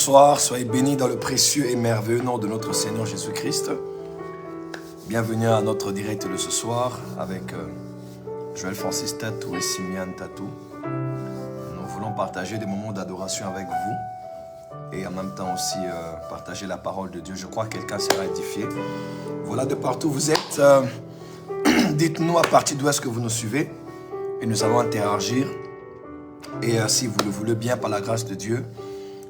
bonsoir, soyez bénis dans le précieux et merveilleux nom de notre Seigneur Jésus-Christ. Bienvenue à notre direct de ce soir avec Joël Francis Tatou et Simian Tatou. Nous voulons partager des moments d'adoration avec vous et en même temps aussi partager la parole de Dieu. Je crois que quelqu'un sera édifié. Voilà, de partout où vous êtes, dites-nous à partir d'où est-ce que vous nous suivez et nous allons interagir. Et si vous le voulez bien, par la grâce de Dieu,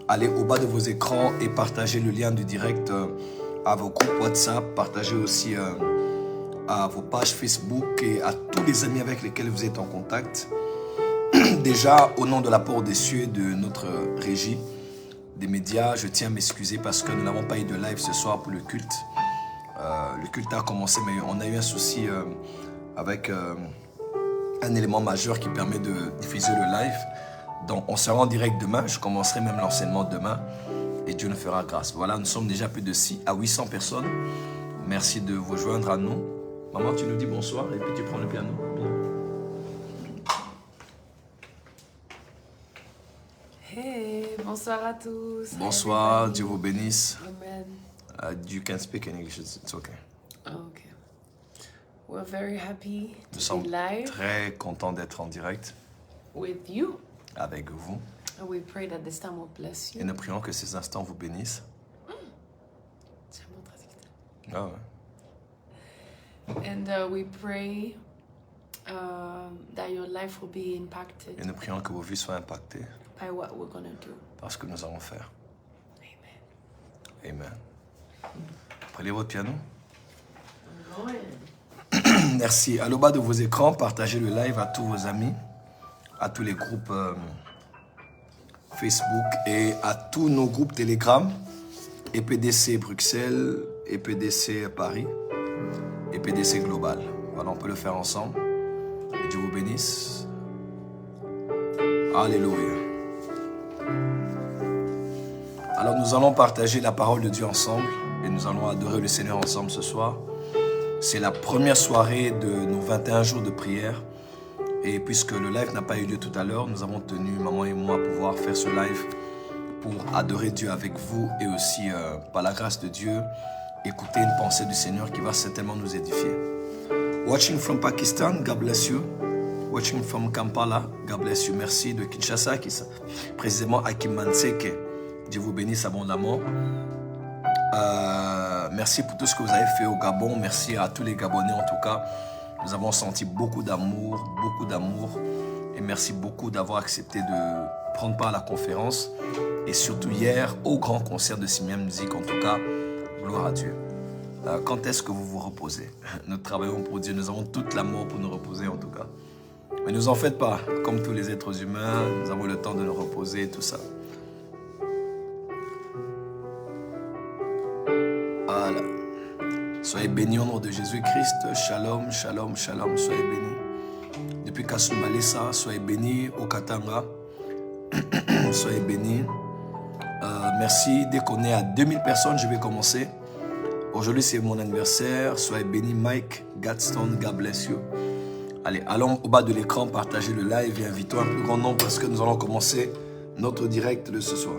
allez au bas de vos écrans et partagez le lien du direct à vos groupes WhatsApp. Partagez aussi à vos pages Facebook et à tous les amis avec lesquels vous êtes en contact. Déjà, au nom de l'apport des cieux et de notre régie des médias, je tiens à m'excuser parce que nous n'avons pas eu de live ce soir pour le culte. Le culte a commencé, mais on a eu un souci avec un élément majeur qui permet de diffuser le live. Donc on sera en direct demain, je commencerai même l'enseignement demain et Dieu nous fera grâce. Voilà, nous sommes déjà plus de 6 à 800 personnes. Merci de vous joindre à nous. Maman, tu nous dis bonsoir et puis tu prends le piano. Hey, bonsoir à tous. Bonsoir, Dieu vous bénisse. Amen. You can speak in English, it's okay. Okay. We're very happy Nous to sommes be live très contents d'être en direct with you. avec vous. And we pray that this time will bless Et you. nous prions que ces instants vous bénissent. C'est un bon traducteur. Ah ouais. And we pray that your life will be Et impacted nous prions que vos vies soient impactées by what we're going to do. par ce que nous allons faire. Amen. Amen. Prenez votre piano. Amen. Merci. À le bas de vos écrans, partagez le live à tous vos amis, à tous les groupes Facebook et à tous nos groupes Telegram, EPDC Bruxelles, EPDC Paris, EPDC Global. Voilà, on peut le faire ensemble. Et Dieu vous bénisse. Alléluia. Alors nous allons partager la parole de Dieu ensemble et nous allons adorer le Seigneur ensemble ce soir. C'est la première soirée de nos 21 jours de prière. Et puisque le live n'a pas eu lieu tout à l'heure, nous avons tenu, maman et moi, à pouvoir faire ce live pour adorer Dieu avec vous et aussi, par la grâce de Dieu, écouter une pensée du Seigneur qui va certainement nous édifier. Watching from Pakistan, God bless you. Watching from Kampala, God bless you. Merci de Kinshasa, précisément à Kimanseke. Dieu vous bénisse abondamment. Merci pour tout ce que vous avez fait au Gabon. Merci à tous les Gabonais en tout cas. Nous avons senti beaucoup d'amour. Et merci beaucoup d'avoir accepté de prendre part à la conférence. Et surtout hier, au grand concert de Simian Music. En tout cas, gloire à Dieu. Quand est-ce que vous vous reposez? Nous travaillons pour Dieu. Nous avons toute l'amour pour nous reposer en tout cas. Mais ne vous en faites pas. Comme tous les êtres humains, nous avons le temps de nous reposer et tout ça. Voilà. Soyez bénis au nom de Jésus-Christ. Shalom, shalom, shalom. Soyez bénis. Depuis Kasumbalesa, soyez bénis au Katanga. Soyez bénis. Merci. Dès qu'on est à 2000 personnes, je vais commencer. Aujourd'hui, c'est mon anniversaire. Soyez bénis, Mike Gadston. God bless you. Allez, allons au bas de l'écran, partagez le live et invitons un plus grand nombre parce que nous allons commencer notre direct de ce soir.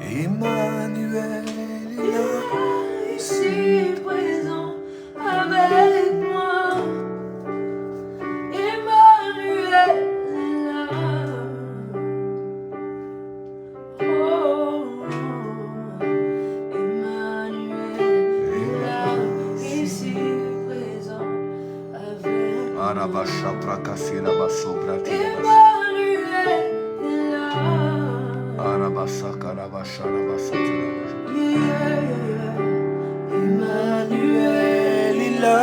Emmanuel est là, Ici présent avec moi. Emmanuel est là. Oh, Emmanuel est là. Ici présent avec moi. Arabasha prakasila basobrati. Emmanuel est là. Arabasa karabasha rabasatila. Emmanuel est là,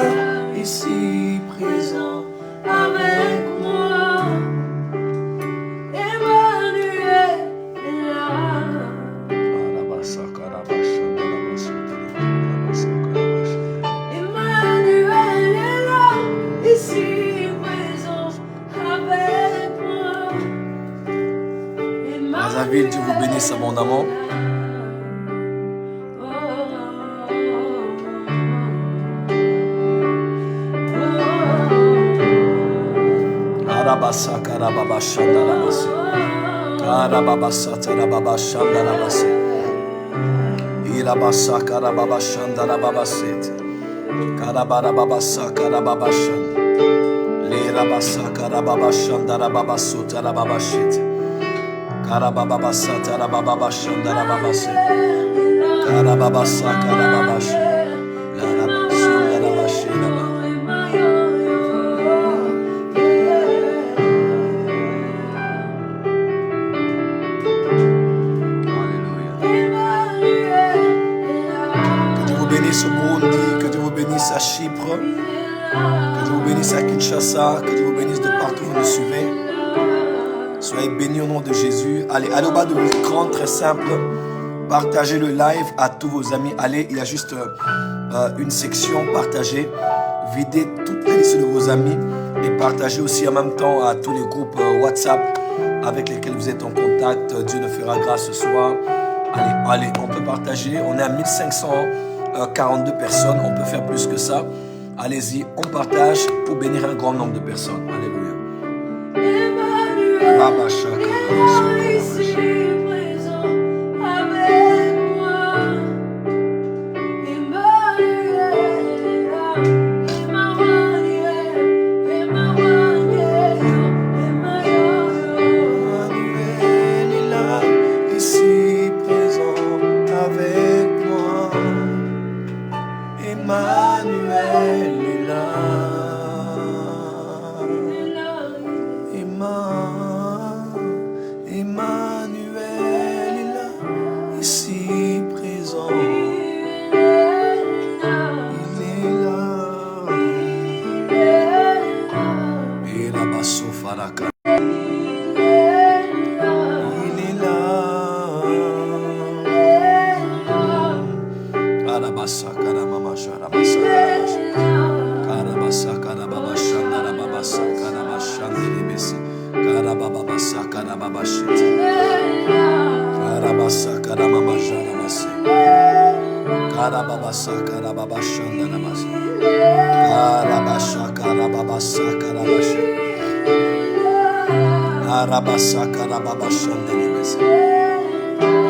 ici présent avec moi. Emmanuel est là. Arabasa karabasha rabasatila. Emmanuel est là, ici présent avec moi. Brazzaville, Dieu vous bénisse abondamment. Karabasa karababa shandarabase. Karababasa tarababa shandarabase. Irabasa karababa shandarababasete. Karabarababasa karababashan. Lerabasa karababa shandarababasu tarababashete. Karababasa tarababa shandarababase. Karababasa karababash. Larabasundarabashe raba. Bénisse au Burundi, que Dieu vous bénisse à Chypre, que Dieu vous bénisse à Kinshasa, que Dieu vous bénisse de partout où vous nous suivez. Soyez bénis au nom de Jésus. Allez au bas de l'écran, très simple. Partagez le live à tous vos amis. Allez, il y a juste une section partagez. Videz toute la liste de vos amis et partagez aussi en même temps à tous les groupes WhatsApp avec lesquels vous êtes en contact. Dieu nous fera grâce ce soir. Allez, on peut partager. On est à 1542 personnes. On peut faire plus que ça. Allez-y, on partage pour bénir un grand nombre de personnes. Alléluia.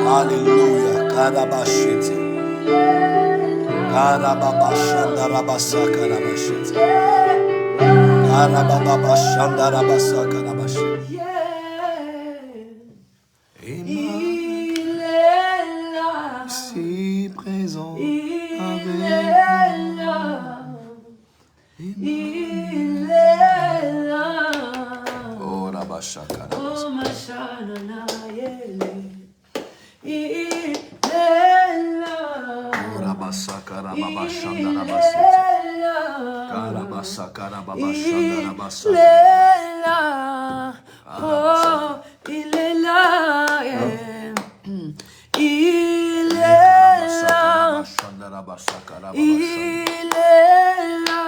Alléluia. Karabashete. Karababashandarabasa karabashete. Karababashandarabasa karabashete. Il est là. Si présent avec moi. Il est là. Oh Rabashaka. Oh Mashana Yele. Il est là. Oh Rabasaka Rababashandarabasete. Karabasaka Rababashandarabasaka. Il est là. Oh, il est là. Il est là. Il est là. Il est là.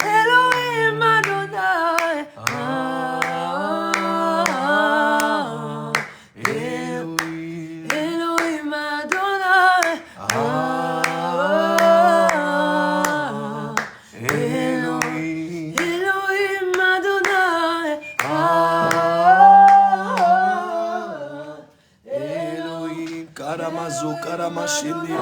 Elohim Adonai. Elohim Adonai. Elohim Adonai. Elohim Adonai. Elohim Karamazo Karamashini.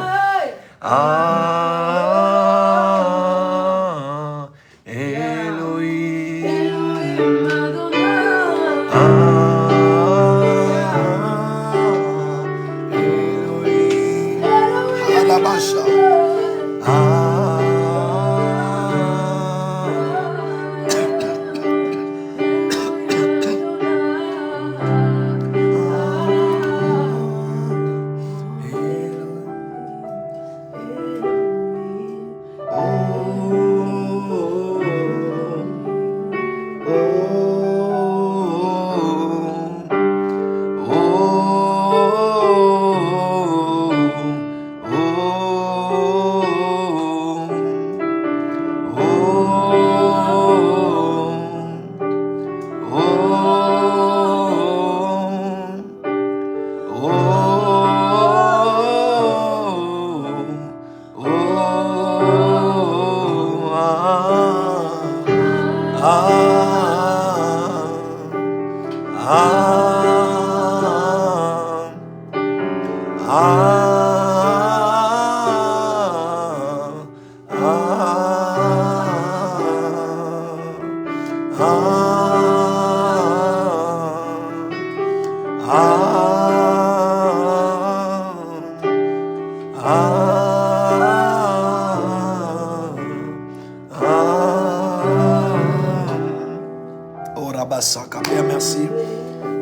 Père, merci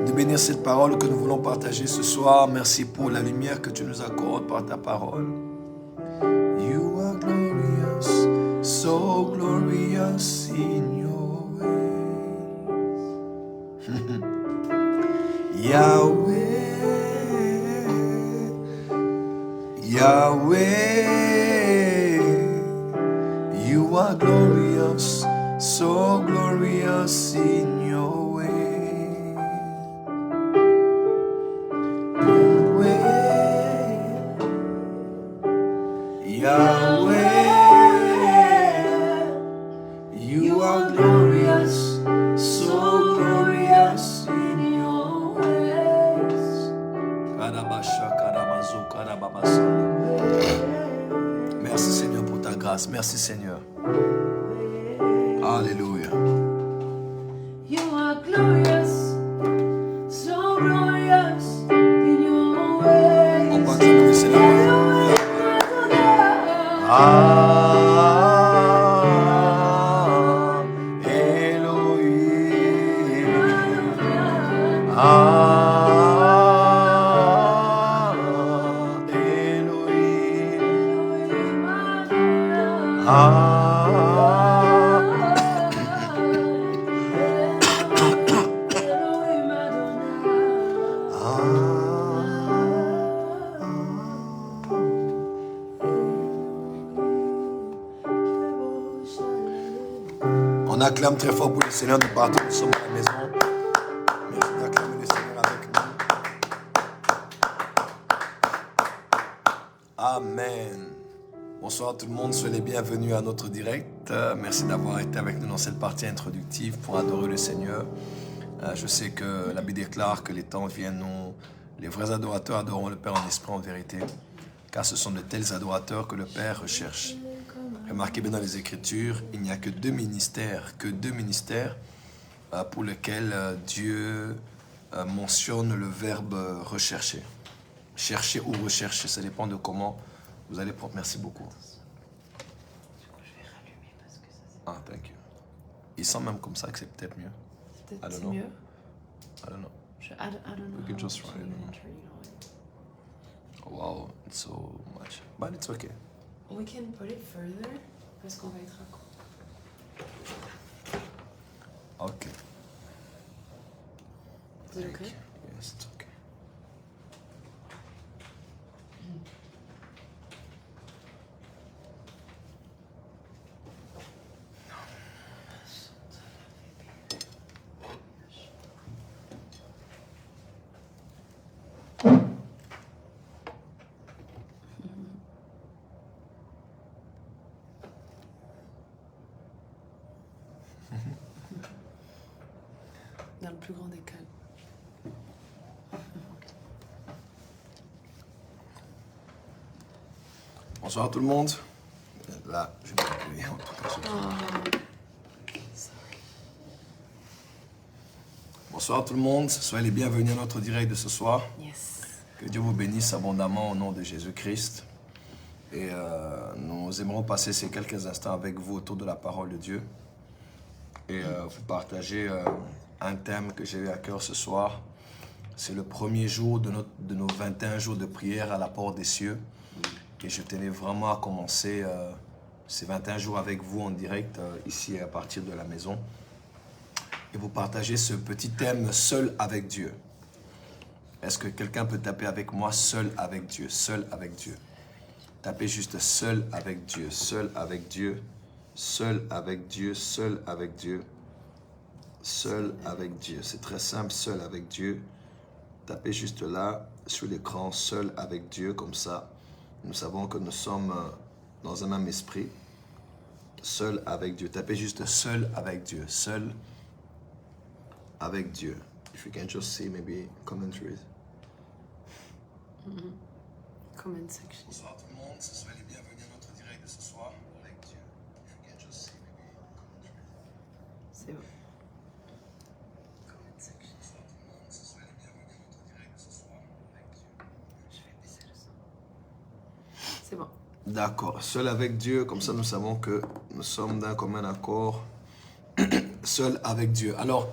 de bénir cette parole que nous voulons partager ce soir. Merci pour la lumière que tu nous accordes par ta parole. You are glorious, so glorious in your ways. Yahweh, Yahweh, you are glorious, so glorious in your way. Yahweh, you are glorious, so glorious in your ways. Merci Seigneur pour ta grâce, merci Seigneur. Alléluia. You are glorious, so glorious in your ways. On va acclamer c'est la On acclame très fort pour le Seigneur de partout où nous sommes à la maison. Merci d'acclamer le Seigneur avec nous. Amen. Bonsoir tout le monde, soyez les bienvenus à notre direct. Merci d'avoir été avec nous dans cette partie introductive pour adorer le Seigneur. Je sais que la Bible déclare que les temps viennent où les vrais adorateurs adoreront le Père en esprit, en vérité, car ce sont de tels adorateurs que le Père recherche. Remarquez bien dans les Écritures, il n'y a que deux ministères pour lesquels Dieu mentionne le verbe rechercher. Chercher ou rechercher, ça dépend de comment vous allez prendre. Merci beaucoup. Ah, thank you. Il sent même comme ça que c'est peut-être mieux. C'est mieux. I don't know. I don't know. We can just try it. Wow, it's so much. But it's okay. We can put it further parce qu'on va être à court. Ok. Is it okay? Yes, it's okay. Dans le plus grand des calmes. Bonsoir tout le monde. Là, je vais m'appuyer en tout cas. Bonsoir tout le monde. Soyez les bienvenus à notre direct de ce soir. Yes. Que Dieu vous bénisse abondamment au nom de Jésus-Christ. Et nous aimerons passer ces quelques instants avec vous autour de la parole de Dieu. Et vous partager un thème que j'ai eu à cœur ce soir. C'est le premier jour de nos 21 jours de prière à la porte des cieux. Et je tenais vraiment à commencer ces 21 jours avec vous en direct, ici à partir de la maison. Et vous partager ce petit thème, seul avec Dieu. Est-ce que quelqu'un peut taper avec moi, seul avec Dieu, seul avec Dieu? Tapez juste seul avec Dieu, seul avec Dieu, seul avec Dieu, seul avec Dieu, seul avec Dieu. C'est très simple, seul avec Dieu. Tapez juste là, sur l'écran, seul avec Dieu, comme ça. Nous savons que nous sommes dans un même esprit. Seul avec Dieu. Tapez juste seul avec Dieu, seul avec Dieu. If you can just see maybe commentaries. Comment section. Bonsoir tout le monde, soyez les bienvenus à notre direct de ce soir avec Dieu. If you can just see maybe commentaries. C'est bon. Comment section. Bonsoir tout le monde, soyez les bienvenus à notre direct de ce soir avec Dieu. Je vais baisser le son. C'est bon. D'accord, seul avec Dieu, comme ça nous savons que nous sommes d'un commun accord, seul avec Dieu. Alors,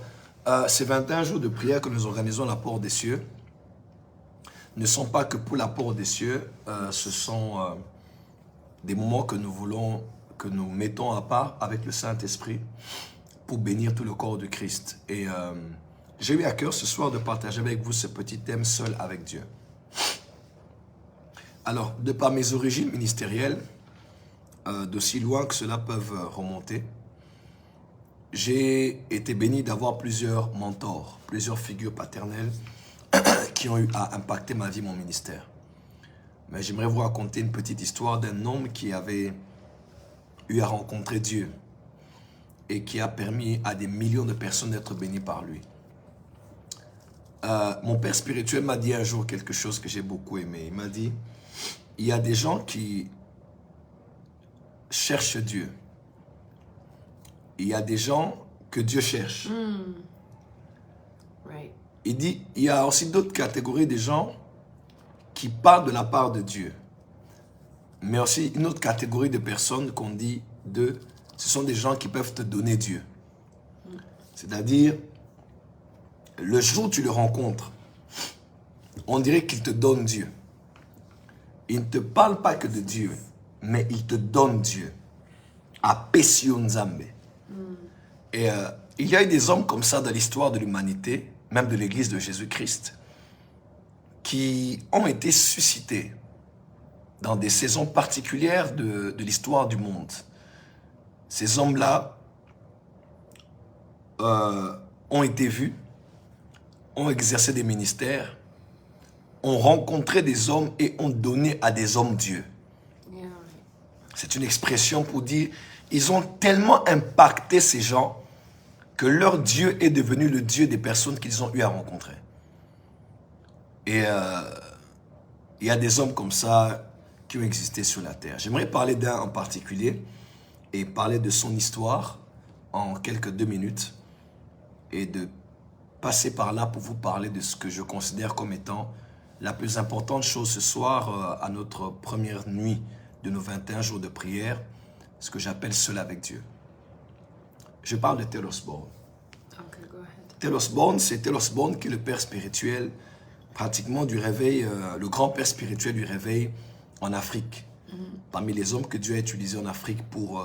ces 21 jours de prière que nous organisons à la porte des cieux ne sont pas que pour la porte des cieux, ce sont des moments que nous voulons, que nous mettons à part avec le Saint-Esprit pour bénir tout le corps de Christ. Et j'ai eu à cœur ce soir de partager avec vous ce petit thème, seul avec Dieu. Alors, de par mes origines ministérielles, d'aussi loin que cela peut remonter, j'ai été béni d'avoir plusieurs mentors, plusieurs figures paternelles qui ont eu à impacter ma vie, mon ministère. Mais j'aimerais vous raconter une petite histoire d'un homme qui avait eu à rencontrer Dieu et qui a permis à des millions de personnes d'être bénies par lui. Mon père spirituel m'a dit un jour quelque chose que j'ai beaucoup aimé. Il m'a dit, il y a des gens qui cherchent Dieu. Il y a des gens que Dieu cherche. Right. Il dit, il y a aussi d'autres catégories de gens qui parlent de la part de Dieu. Mais aussi une autre catégorie de personnes qu'on dit de, ce sont des gens qui peuvent te donner Dieu. C'est-à-dire, le jour où tu le rencontres, on dirait qu'il te donne Dieu. Il ne te parle pas que de Dieu, mais il te donne Dieu. Apesio Nzambe. Et il y a eu des hommes comme ça dans l'histoire de l'humanité, même de l'Église de Jésus-Christ, qui ont été suscités dans des saisons particulières de l'histoire du monde. Ces hommes-là ont été vus, ont exercé des ministères, ont rencontré des hommes et ont donné à des hommes Dieu. Yeah. C'est une expression pour dire, ils ont tellement impacté ces gens que leur Dieu est devenu le Dieu des personnes qu'ils ont eu à rencontrer. Et il y a des hommes comme ça qui ont existé sur la terre. J'aimerais parler d'un en particulier et parler de son histoire en quelques 2 minutes et de passer par là pour vous parler de ce que je considère comme étant la plus importante chose ce soir à notre première nuit de nos 21 jours de prière, ce que j'appelle seul avec Dieu. Je parle de Tel Osborne. Okay, go ahead. Tel Osborne, c'est Tel Osborne qui est le père spirituel pratiquement du réveil, le grand père spirituel du réveil en Afrique. Parmi les hommes que Dieu a utilisés en Afrique pour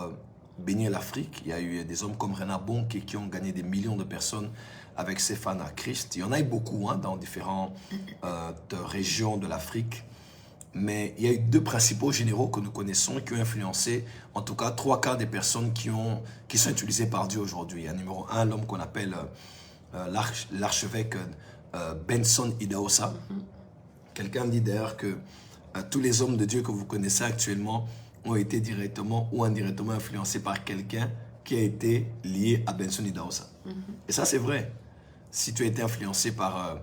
bénir l'Afrique, il y a eu des hommes comme Reinhard Bonnke qui ont gagné des millions de personnes avec ses fans à Christ. Il y en a eu beaucoup dans différentes régions de l'Afrique. Mais il y a eu 2 principaux généraux que nous connaissons et qui ont influencé, en tout cas, 3/4 des personnes qui sont utilisées par Dieu aujourd'hui. Numéro 1, l'homme qu'on appelle l'archevêque Benson Idahosa. Quelqu'un dit d'ailleurs que tous les hommes de Dieu que vous connaissez actuellement ont été directement ou indirectement influencés par quelqu'un qui a été lié à Benson Idahosa. Et ça, c'est vrai. Si tu as été influencé par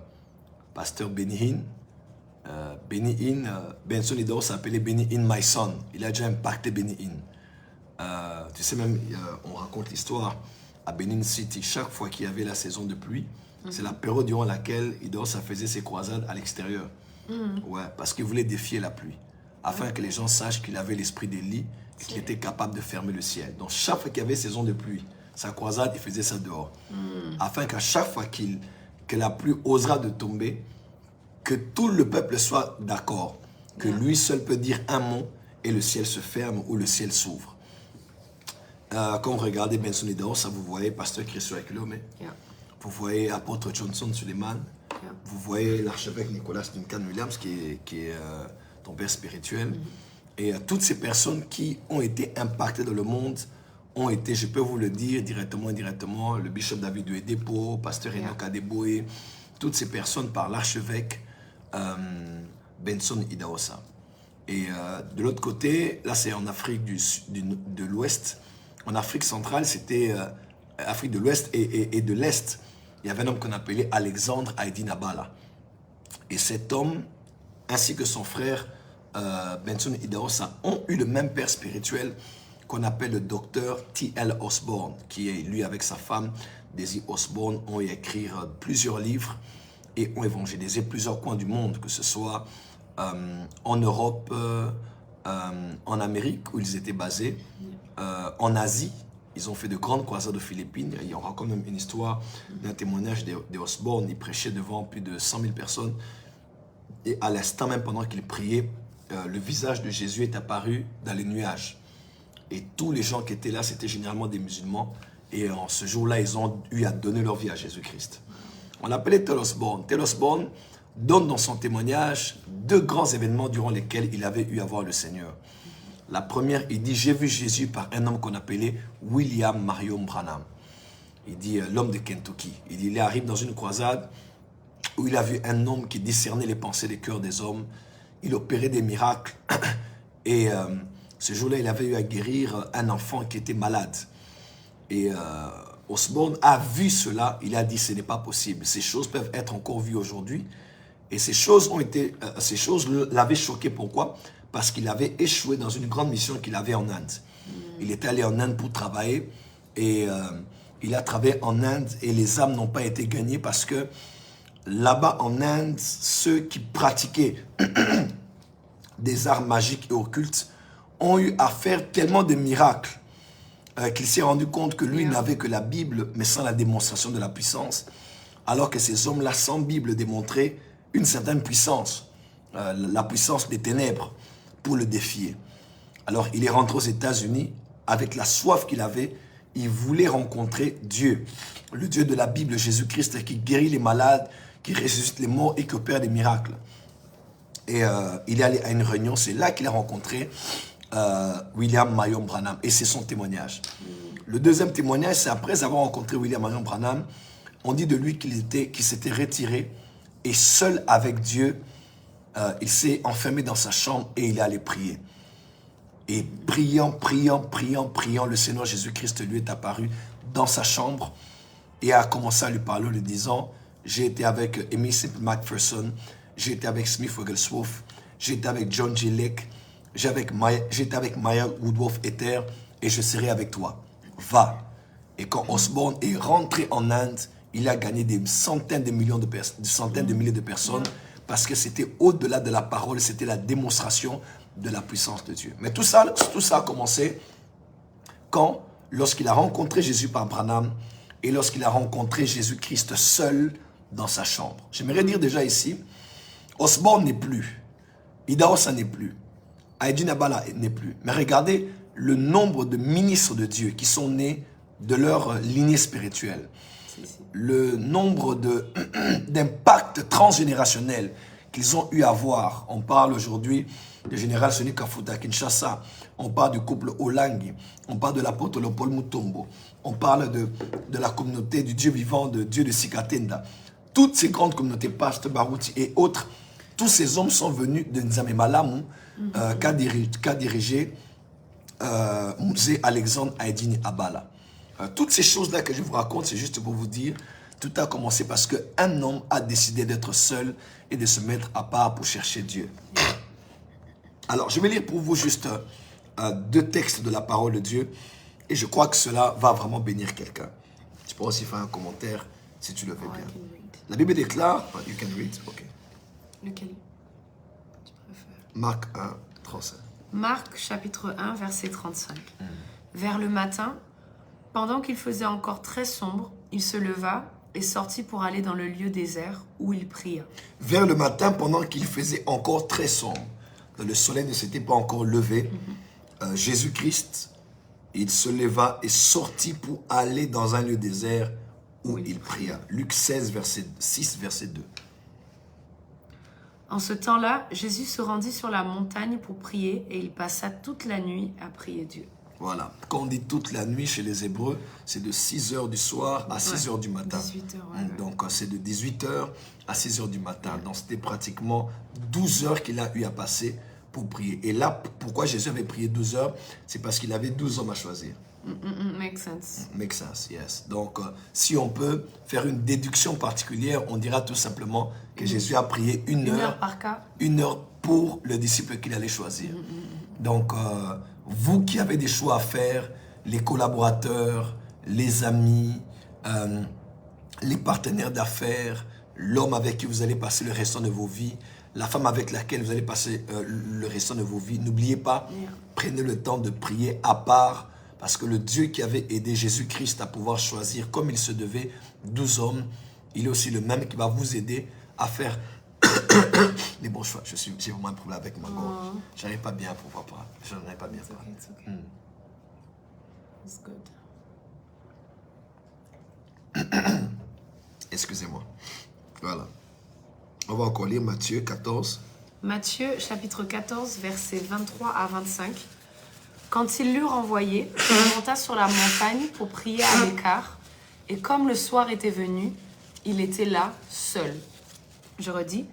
pasteur Benny Hinn, Benson Idahosa s'appelait Benny Hinn My Son. Il a déjà impacté Benny Hinn. Tu sais même, on raconte l'histoire à Benin City. Chaque fois qu'il y avait la saison de pluie, c'est la période durant laquelle Idahosa faisait ses croisades à l'extérieur. Ouais, parce qu'il voulait défier la pluie, afin que les gens sachent qu'il avait l'esprit d'Élie et qu'il était capable de fermer le ciel. Donc chaque fois qu'il y avait saison de pluie, sa croisade, il faisait ça dehors. Afin qu'à chaque fois que la pluie osera de tomber, que tout le peuple soit d'accord, que lui seul peut dire un mot et le ciel se ferme ou le ciel s'ouvre. Quand vous regardez Benson Idahosa, vous voyez pasteur Christophe Ekilome, vous voyez apôtre Johnson Suleiman, vous voyez l'archevêque Nicolas Duncan Williams qui est ton père spirituel. Et toutes ces personnes qui ont été impactées dans le monde ont été, je peux vous le dire directement et indirectement, le bishop David Oyedepo, pasteur Enoch Adeboye, toutes ces personnes par l'archevêque Benson Idahosa. Et de l'autre côté, là c'est en Afrique de l'Ouest. En Afrique centrale, c'était Afrique de l'Ouest et de l'Est. il y avait un homme qu'on appelait Alexandre Haïdine Abala. Et cet homme, ainsi que son frère Benson Idahosa, ont eu le même père spirituel qu'on appelle le docteur T.L. Osborne, qui est, lui, avec sa femme, Daisy Osborne, ont écrit plusieurs livres et ont évangélisé plusieurs coins du monde, que ce soit en Europe, en Amérique, où ils étaient basés, en Asie. Ils ont fait de grandes croisades aux Philippines. Il y aura quand même une histoire d'un témoignage d'Osborne. Il prêchait devant plus de 100 000 personnes. Et à l'instant même, pendant qu'il priait, le visage de Jésus est apparu dans les nuages. Et tous les gens qui étaient là, c'était généralement des musulmans. Et en ce jour-là, ils ont eu à donner leur vie à Jésus-Christ. On l'appelait T.L. Osborne. T.L. Osborne donne dans son témoignage 2 grands événements durant lesquels il avait eu à voir le Seigneur. La première, il dit, j'ai vu Jésus par un homme qu'on appelait William Marion Branham. Il dit, l'homme de Kentucky. Il dit, il arrive dans une croisade où il a vu un homme qui discernait les pensées des cœurs des hommes. Il opérait des miracles. Et ce jour-là, il avait eu à guérir un enfant qui était malade. Et Osborne a vu cela. Il a dit, ce n'est pas possible. Ces choses peuvent être encore vues aujourd'hui. Et ces choses l'avaient choqué. Pourquoi? Parce qu'il avait échoué dans une grande mission qu'il avait en Inde. Il était allé en Inde pour travailler. Et il a travaillé en Inde. Et les âmes n'ont pas été gagnées parce que là-bas en Inde, ceux qui pratiquaient des arts magiques et occultes ont eu à faire tellement de miracles qu'il s'est rendu compte que lui n'avait que la Bible, mais sans la démonstration de la puissance, alors que ces hommes-là, sans Bible, démontraient une certaine puissance, la puissance des ténèbres, pour le défier. Alors, il est rentré aux États-Unis avec la soif qu'il avait. Il voulait rencontrer Dieu, le Dieu de la Bible, Jésus-Christ, qui guérit les malades, qui ressuscite les morts et qui opère des miracles. Et il est allé à une réunion, c'est là qu'il a rencontré William Marion Branham, et c'est son témoignage. Le deuxième témoignage, c'est après avoir rencontré William Marion Branham, on dit de lui qu'il s'était retiré et seul avec Dieu, il s'est enfermé dans sa chambre et il est allé prier. Et priant, le Seigneur Jésus-Christ lui est apparu dans sa chambre et a commencé à lui parler en lui disant, j'ai été avec Aimee Semple McPherson, j'ai été avec Smith Wigglesworth, j'ai été avec John G. Lake, j'étais avec Maya Woodworth Ether et je serai avec toi. Va. Et quand Osborne est rentré en Inde, il a gagné des centaines de milliers de personnes parce que c'était au-delà de la parole, c'était la démonstration de la puissance de Dieu. Mais tout ça a commencé lorsqu'il a rencontré Jésus par Branham et lorsqu'il a rencontré Jésus-Christ seul dans sa chambre. J'aimerais dire déjà ici, Osborne n'est plus, Idahosa n'est plus, Haïdine Abala n'est plus. Mais regardez le nombre de ministres de Dieu qui sont nés de leur lignée spirituelle. Le nombre d'impacts transgénérationnels qu'ils ont eu à voir. On parle aujourd'hui du général Soni Kafuta à Kinshasa. On parle du couple Olangi. On parle de l'apôtre Paul Mutombo. On parle de la communauté du Dieu vivant, de Dieu de Sikatenda. Toutes ces grandes communautés, Pasteur Barouti et autres, tous ces hommes sont venus de Nzamé Malamu, qu'a dirigé Mzee Alexandre Haïdine Abala. Toutes ces choses-là que je vous raconte, c'est juste pour vous dire, tout a commencé parce qu'un homme a décidé d'être seul et de se mettre à part pour chercher Dieu. Alors, je vais lire pour vous juste 2 textes de la parole de Dieu et je crois que cela va vraiment bénir quelqu'un. Tu peux aussi faire un commentaire si tu le veux bien. La Bible déclare, you can read, ok. Lequel tu préfères? Marc 1, 35. Marc chapitre 1, verset 35. Vers le matin, pendant qu'il faisait encore très sombre, il se leva et sortit pour aller dans le lieu désert où il pria. Vers le matin, pendant qu'il faisait encore très sombre, le soleil ne s'était pas encore levé, Jésus-Christ, il se leva et sortit pour aller dans un lieu désert où il pria. Luc 16, verset 6, verset 2. En ce temps-là, Jésus se rendit sur la montagne pour prier et il passa toute la nuit à prier Dieu. Voilà. Quand on dit toute la nuit chez les Hébreux, c'est de 6 h du soir à 6 h du matin. 18 h, Donc, c'est de 18 h à 6 h du matin. Donc, c'était pratiquement 12 heures qu'il a eu à passer pour prier. Et là, pourquoi Jésus avait prié 12 heures? C'est parce qu'il avait 12 hommes à choisir. Makes sense. Make sense, yes. Donc, si on peut faire une déduction particulière, on dira tout simplement que Jésus a prié une heure par cas. Une heure pour le disciple qu'il allait choisir. Donc, vous qui avez des choix à faire, les collaborateurs, les amis, les partenaires d'affaires, l'homme avec qui vous allez passer le restant de vos vies, la femme avec laquelle vous allez passer le restant de vos vies, n'oubliez pas, prenez le temps de prier à part, parce que le Dieu qui avait aidé Jésus-Christ à pouvoir choisir comme il se devait 12 hommes, il est aussi le même qui va vous aider à faire les bons choix. J'ai vraiment un problème avec ma gorge. J'arrive pas bien à pouvoir parler. Je n'arrive pas bien à parler. It's okay. It's good. Excusez-moi. Voilà. On va encore lire Matthieu 14. Matthieu chapitre 14, versets 23 à 25. Quand il l'eut renvoyé, il monta sur la montagne pour prier à l'écart. Et comme le soir était venu, il était là, seul. Je redis.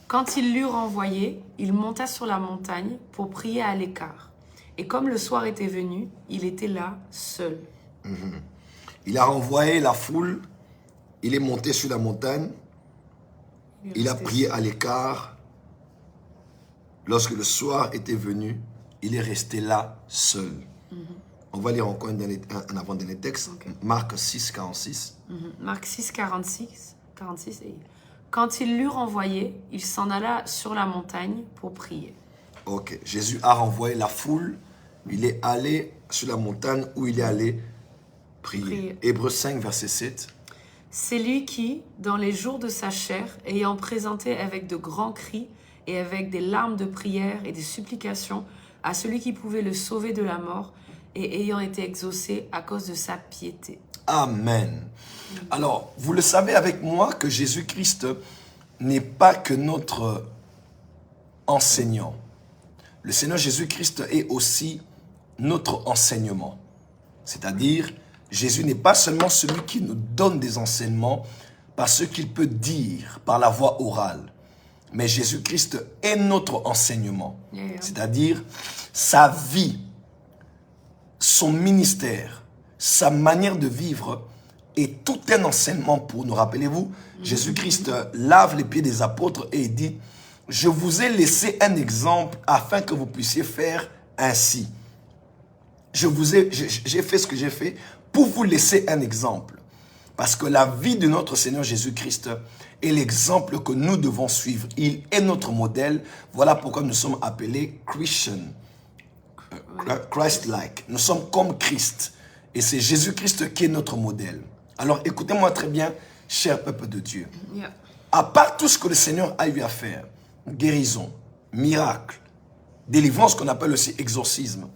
Quand il l'eut renvoyé, il monta sur la montagne pour prier à l'écart. Et comme le soir était venu, il était là, seul. Il a renvoyé la foule. Il est monté sur la montagne. Il a prié à l'écart. Lorsque le soir était venu, il est resté là, seul. On va lire encore un avant-dernier texte. Okay. Marc 6, 46. Marc 6, 46. Et quand il l'eut renvoyé, il s'en alla sur la montagne pour prier. Ok. Jésus a renvoyé la foule. Il est allé sur la montagne où il est allé prier. Hébreux 5, verset 7. C'est lui qui, dans les jours de sa chair, ayant présenté avec de grands cris et avec des larmes de prière et des supplications à celui qui pouvait le sauver de la mort et ayant été exaucé à cause de sa piété. Amen. Alors, vous le savez avec moi que Jésus-Christ n'est pas que notre enseignant. Le Seigneur Jésus-Christ est aussi notre enseignement. C'est-à-dire, Jésus n'est pas seulement celui qui nous donne des enseignements par ce qu'il peut dire par la voie orale, mais Jésus-Christ est notre enseignement. C'est-à-dire, sa vie, son ministère, sa manière de vivre est tout un enseignement pour nous. Rappelez-vous, Jésus-Christ lave les pieds des apôtres et il dit « Je vous ai laissé un exemple afin que vous puissiez faire ainsi. J'ai fait ce que j'ai fait pour vous laisser un exemple. » Parce que la vie de notre Seigneur Jésus-Christ est l'exemple que nous devons suivre. Il est notre modèle. Voilà pourquoi nous sommes appelés Christian. Christ-like. Nous sommes comme Christ. Et c'est Jésus-Christ qui est notre modèle. Alors écoutez-moi très bien, cher peuple de Dieu. À part tout ce que le Seigneur a eu à faire, guérison, miracle, délivrance qu'on appelle aussi exorcisme,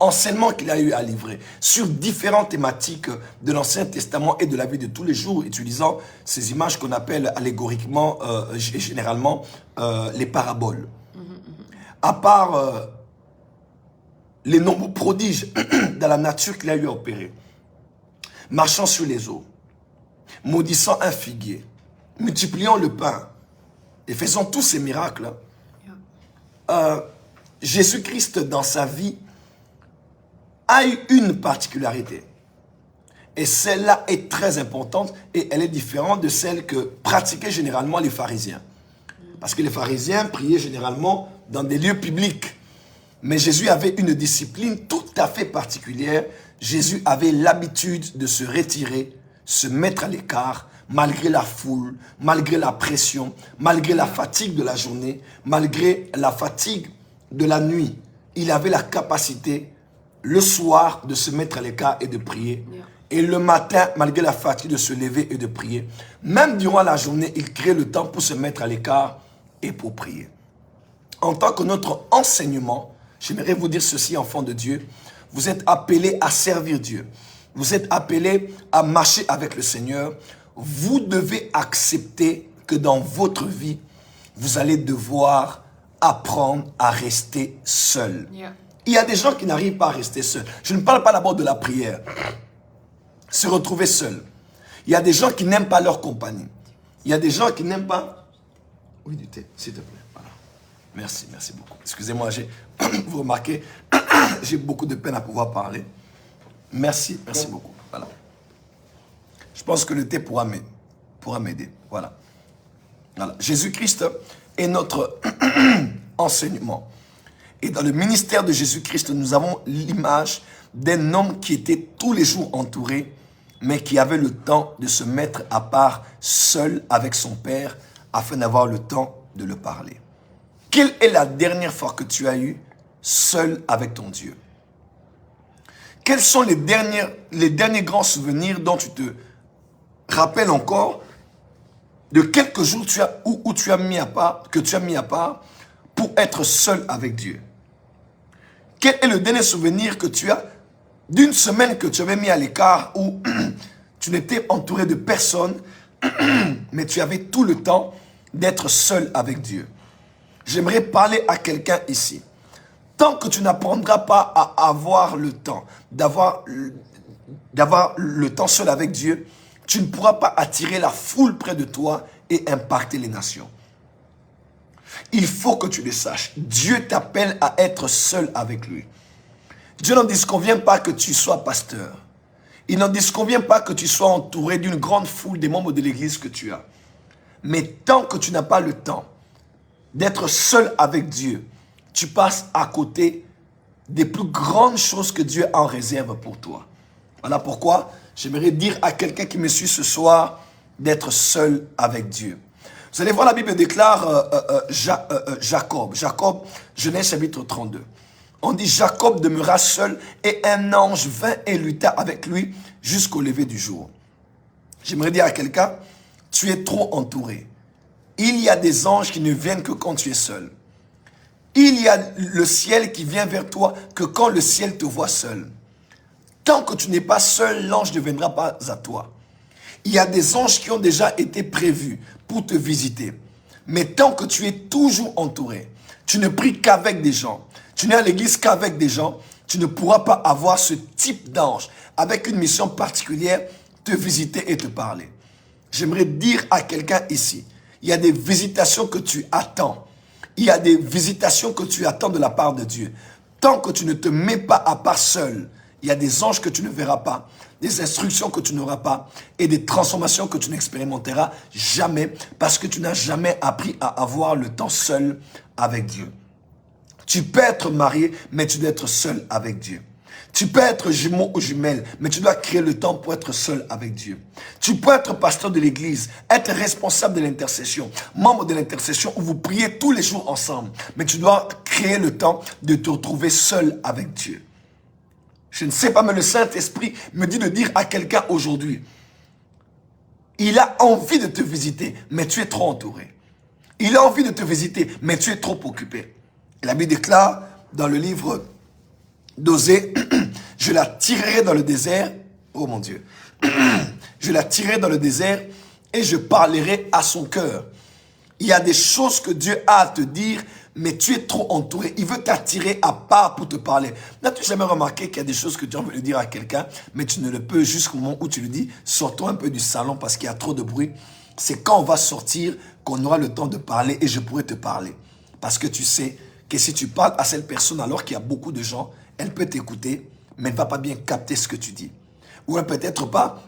enseignement qu'il a eu à livrer sur différentes thématiques de l'Ancien Testament et de la vie de tous les jours, utilisant ces images qu'on appelle allégoriquement et généralement les paraboles. À part les nombreux prodiges dans la nature qu'il a eu à opérer, marchant sur les eaux, maudissant un figuier, multipliant le pain et faisant tous ces miracles, Jésus-Christ dans sa vie a eu une particularité. Et celle-là est très importante et elle est différente de celle que pratiquaient généralement les pharisiens. Parce que les pharisiens priaient généralement dans des lieux publics. Mais Jésus avait une discipline tout à fait particulière. Jésus avait l'habitude de se retirer, se mettre à l'écart, malgré la foule, malgré la pression, malgré la fatigue de la journée, malgré la fatigue de la nuit. Il avait la capacité, le soir, de se mettre à l'écart et de prier. Et le matin, malgré la fatigue, de se lever et de prier. Même durant la journée, il crée le temps pour se mettre à l'écart et pour prier. En tant que notre enseignement, j'aimerais vous dire ceci, enfants de Dieu. Vous êtes appelés à servir Dieu. Vous êtes appelés à marcher avec le Seigneur. Vous devez accepter que dans votre vie, vous allez devoir apprendre à rester seul. Il y a des gens qui n'arrivent pas à rester seuls. Je ne parle pas d'abord de la prière. Se retrouver seul. Il y a des gens qui n'aiment pas leur compagnie. Il y a des gens qui n'aiment pas... Oui, du thé, s'il te plaît. Voilà. Merci, merci beaucoup. Excusez-moi, vous remarquez, j'ai beaucoup de peine à pouvoir parler. Merci beaucoup. Voilà. Je pense que le thé pourra m'aider. Voilà. Jésus-Christ est notre enseignement. Et dans le ministère de Jésus-Christ, nous avons l'image d'un homme qui était tous les jours entouré, mais qui avait le temps de se mettre à part seul avec son Père afin d'avoir le temps de le parler. Quelle est la dernière fois que tu as eu seul avec ton Dieu? Quels sont les derniers grands souvenirs dont tu te rappelles encore de quelques jours où tu as mis à part pour être seul avec Dieu? Quel est le dernier souvenir que tu as d'une semaine que tu avais mis à l'écart où tu n'étais entouré de personne, mais tu avais tout le temps d'être seul avec Dieu? J'aimerais parler à quelqu'un ici. Tant que tu n'apprendras pas à avoir le temps, d'avoir le temps seul avec Dieu, tu ne pourras pas attirer la foule près de toi et impacter les nations. Il faut que tu le saches. Dieu t'appelle à être seul avec lui. Dieu n'en disconvient pas que tu sois pasteur. Il n'en disconvient pas que tu sois entouré d'une grande foule des membres de l'église que tu as. Mais tant que tu n'as pas le temps d'être seul avec Dieu, tu passes à côté des plus grandes choses que Dieu a en réserve pour toi. Voilà pourquoi j'aimerais dire à quelqu'un qui me suit ce soir d'être seul avec Dieu. Vous allez voir, la Bible déclare Jacob, Genèse chapitre 32. On dit Jacob demeura seul et un ange vint et lutta avec lui jusqu'au lever du jour. J'aimerais dire à quelqu'un, tu es trop entouré. Il y a des anges qui ne viennent que quand tu es seul. Il y a le ciel qui vient vers toi que quand le ciel te voit seul. Tant que tu n'es pas seul, l'ange ne viendra pas à toi. Il y a des anges qui ont déjà été prévus pour te visiter. Mais tant que tu es toujours entouré, tu ne pries qu'avec des gens, tu n'es à l'église qu'avec des gens, tu ne pourras pas avoir ce type d'ange avec une mission particulière, te visiter et te parler. J'aimerais dire à quelqu'un ici, il y a des visitations que tu attends. Il y a des visitations que tu attends de la part de Dieu. Tant que tu ne te mets pas à part seul, il y a des anges que tu ne verras pas, des instructions que tu n'auras pas et des transformations que tu n'expérimenteras jamais parce que tu n'as jamais appris à avoir le temps seul avec Dieu. Tu peux être marié, mais tu dois être seul avec Dieu. Tu peux être jumeau ou jumelle, mais tu dois créer le temps pour être seul avec Dieu. Tu peux être pasteur de l'église, être responsable de l'intercession, membre de l'intercession où vous priez tous les jours ensemble, mais tu dois créer le temps de te retrouver seul avec Dieu. Je ne sais pas, mais le Saint-Esprit me dit de dire à quelqu'un aujourd'hui, il a envie de te visiter, mais tu es trop entouré. Il a envie de te visiter, mais tu es trop occupé. Et la Bible déclare dans le livre d'Osée, je la tirerai dans le désert, oh mon Dieu, je la tirerai dans le désert et je parlerai à son cœur. Il y a des choses que Dieu a à te dire, mais tu es trop entouré. Il veut t'attirer à part pour te parler. N'as-tu jamais remarqué qu'il y a des choses que Dieu veut dire à quelqu'un, mais tu ne le peux jusqu'au moment où tu lui dis, sortons un peu du salon parce qu'il y a trop de bruit. C'est quand on va sortir qu'on aura le temps de parler et je pourrai te parler. Parce que tu sais que si tu parles à cette personne alors qu'il y a beaucoup de gens, elle peut t'écouter, mais elle ne va pas bien capter ce que tu dis. Ou elle peut-être pas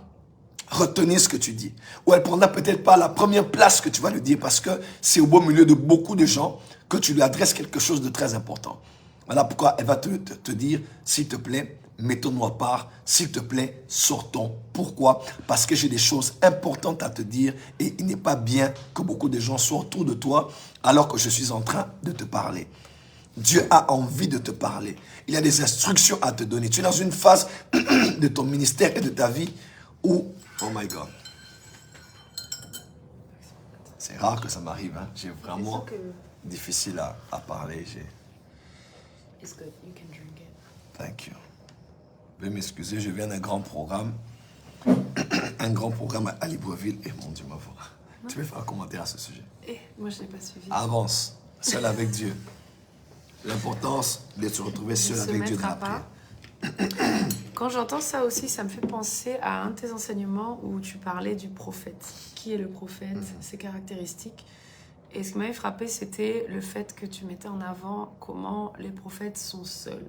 retenir ce que tu dis. Ou elle prendra peut-être pas la première place que tu vas lui dire parce que c'est au beau milieu de beaucoup de gens que tu lui adresses quelque chose de très important. Voilà pourquoi elle va te dire, s'il te plaît, mettons-nous à part, s'il te plaît, sortons. Pourquoi? Parce que j'ai des choses importantes à te dire et il n'est pas bien que beaucoup de gens soient autour de toi alors que je suis en train de te parler. Dieu a envie de te parler. Il y a des instructions à te donner. Tu es dans une phase de ton ministère et de ta vie où, oh my God, c'est rare que ça m'arrive. Hein. J'ai vraiment difficile à parler. It's good. You can drink it. Thank you. Veuillez m'excuser, je viens d'un grand programme. Un grand programme à Libreville. Et mon Dieu, ma voix. Tu veux faire un commentaire à ce sujet? Moi, je n'ai pas suivi. Avance, seul avec Dieu. L'importance de se retrouver seul avec Dieu dans la prière. Quand j'entends ça aussi, ça me fait penser à un de tes enseignements où tu parlais du prophète. Qui est le prophète, ses caractéristiques. Et ce qui m'avait frappé, c'était le fait que tu mettais en avant comment les prophètes sont seuls.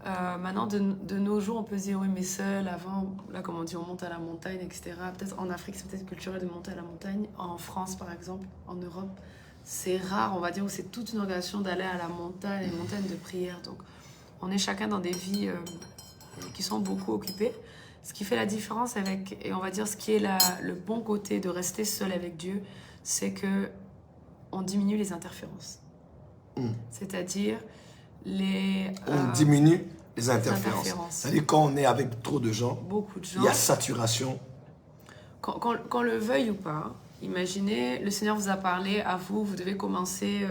Maintenant, de nos jours, on peut se dire, oui, mais seul, avant, là, comme on dit, on monte à la montagne, etc. Peut-être en Afrique, c'est peut-être culturel de monter à la montagne. En France, par exemple, en Europe, c'est rare, on va dire, où c'est toute une organisation d'aller à la montagne, une montagne de prière. Donc, on est chacun dans des vies qui sont beaucoup occupées. Ce qui fait la différence avec, et on va dire, ce qui est le bon côté de rester seul avec Dieu, c'est que on diminue les interférences. C'est-à-dire, on diminue les interférences. C'est-à-dire quand on est avec trop de gens, beaucoup de gens, il y a saturation. Qu'on le veuille ou pas, imaginez, le Seigneur vous a parlé à vous, vous devez commencer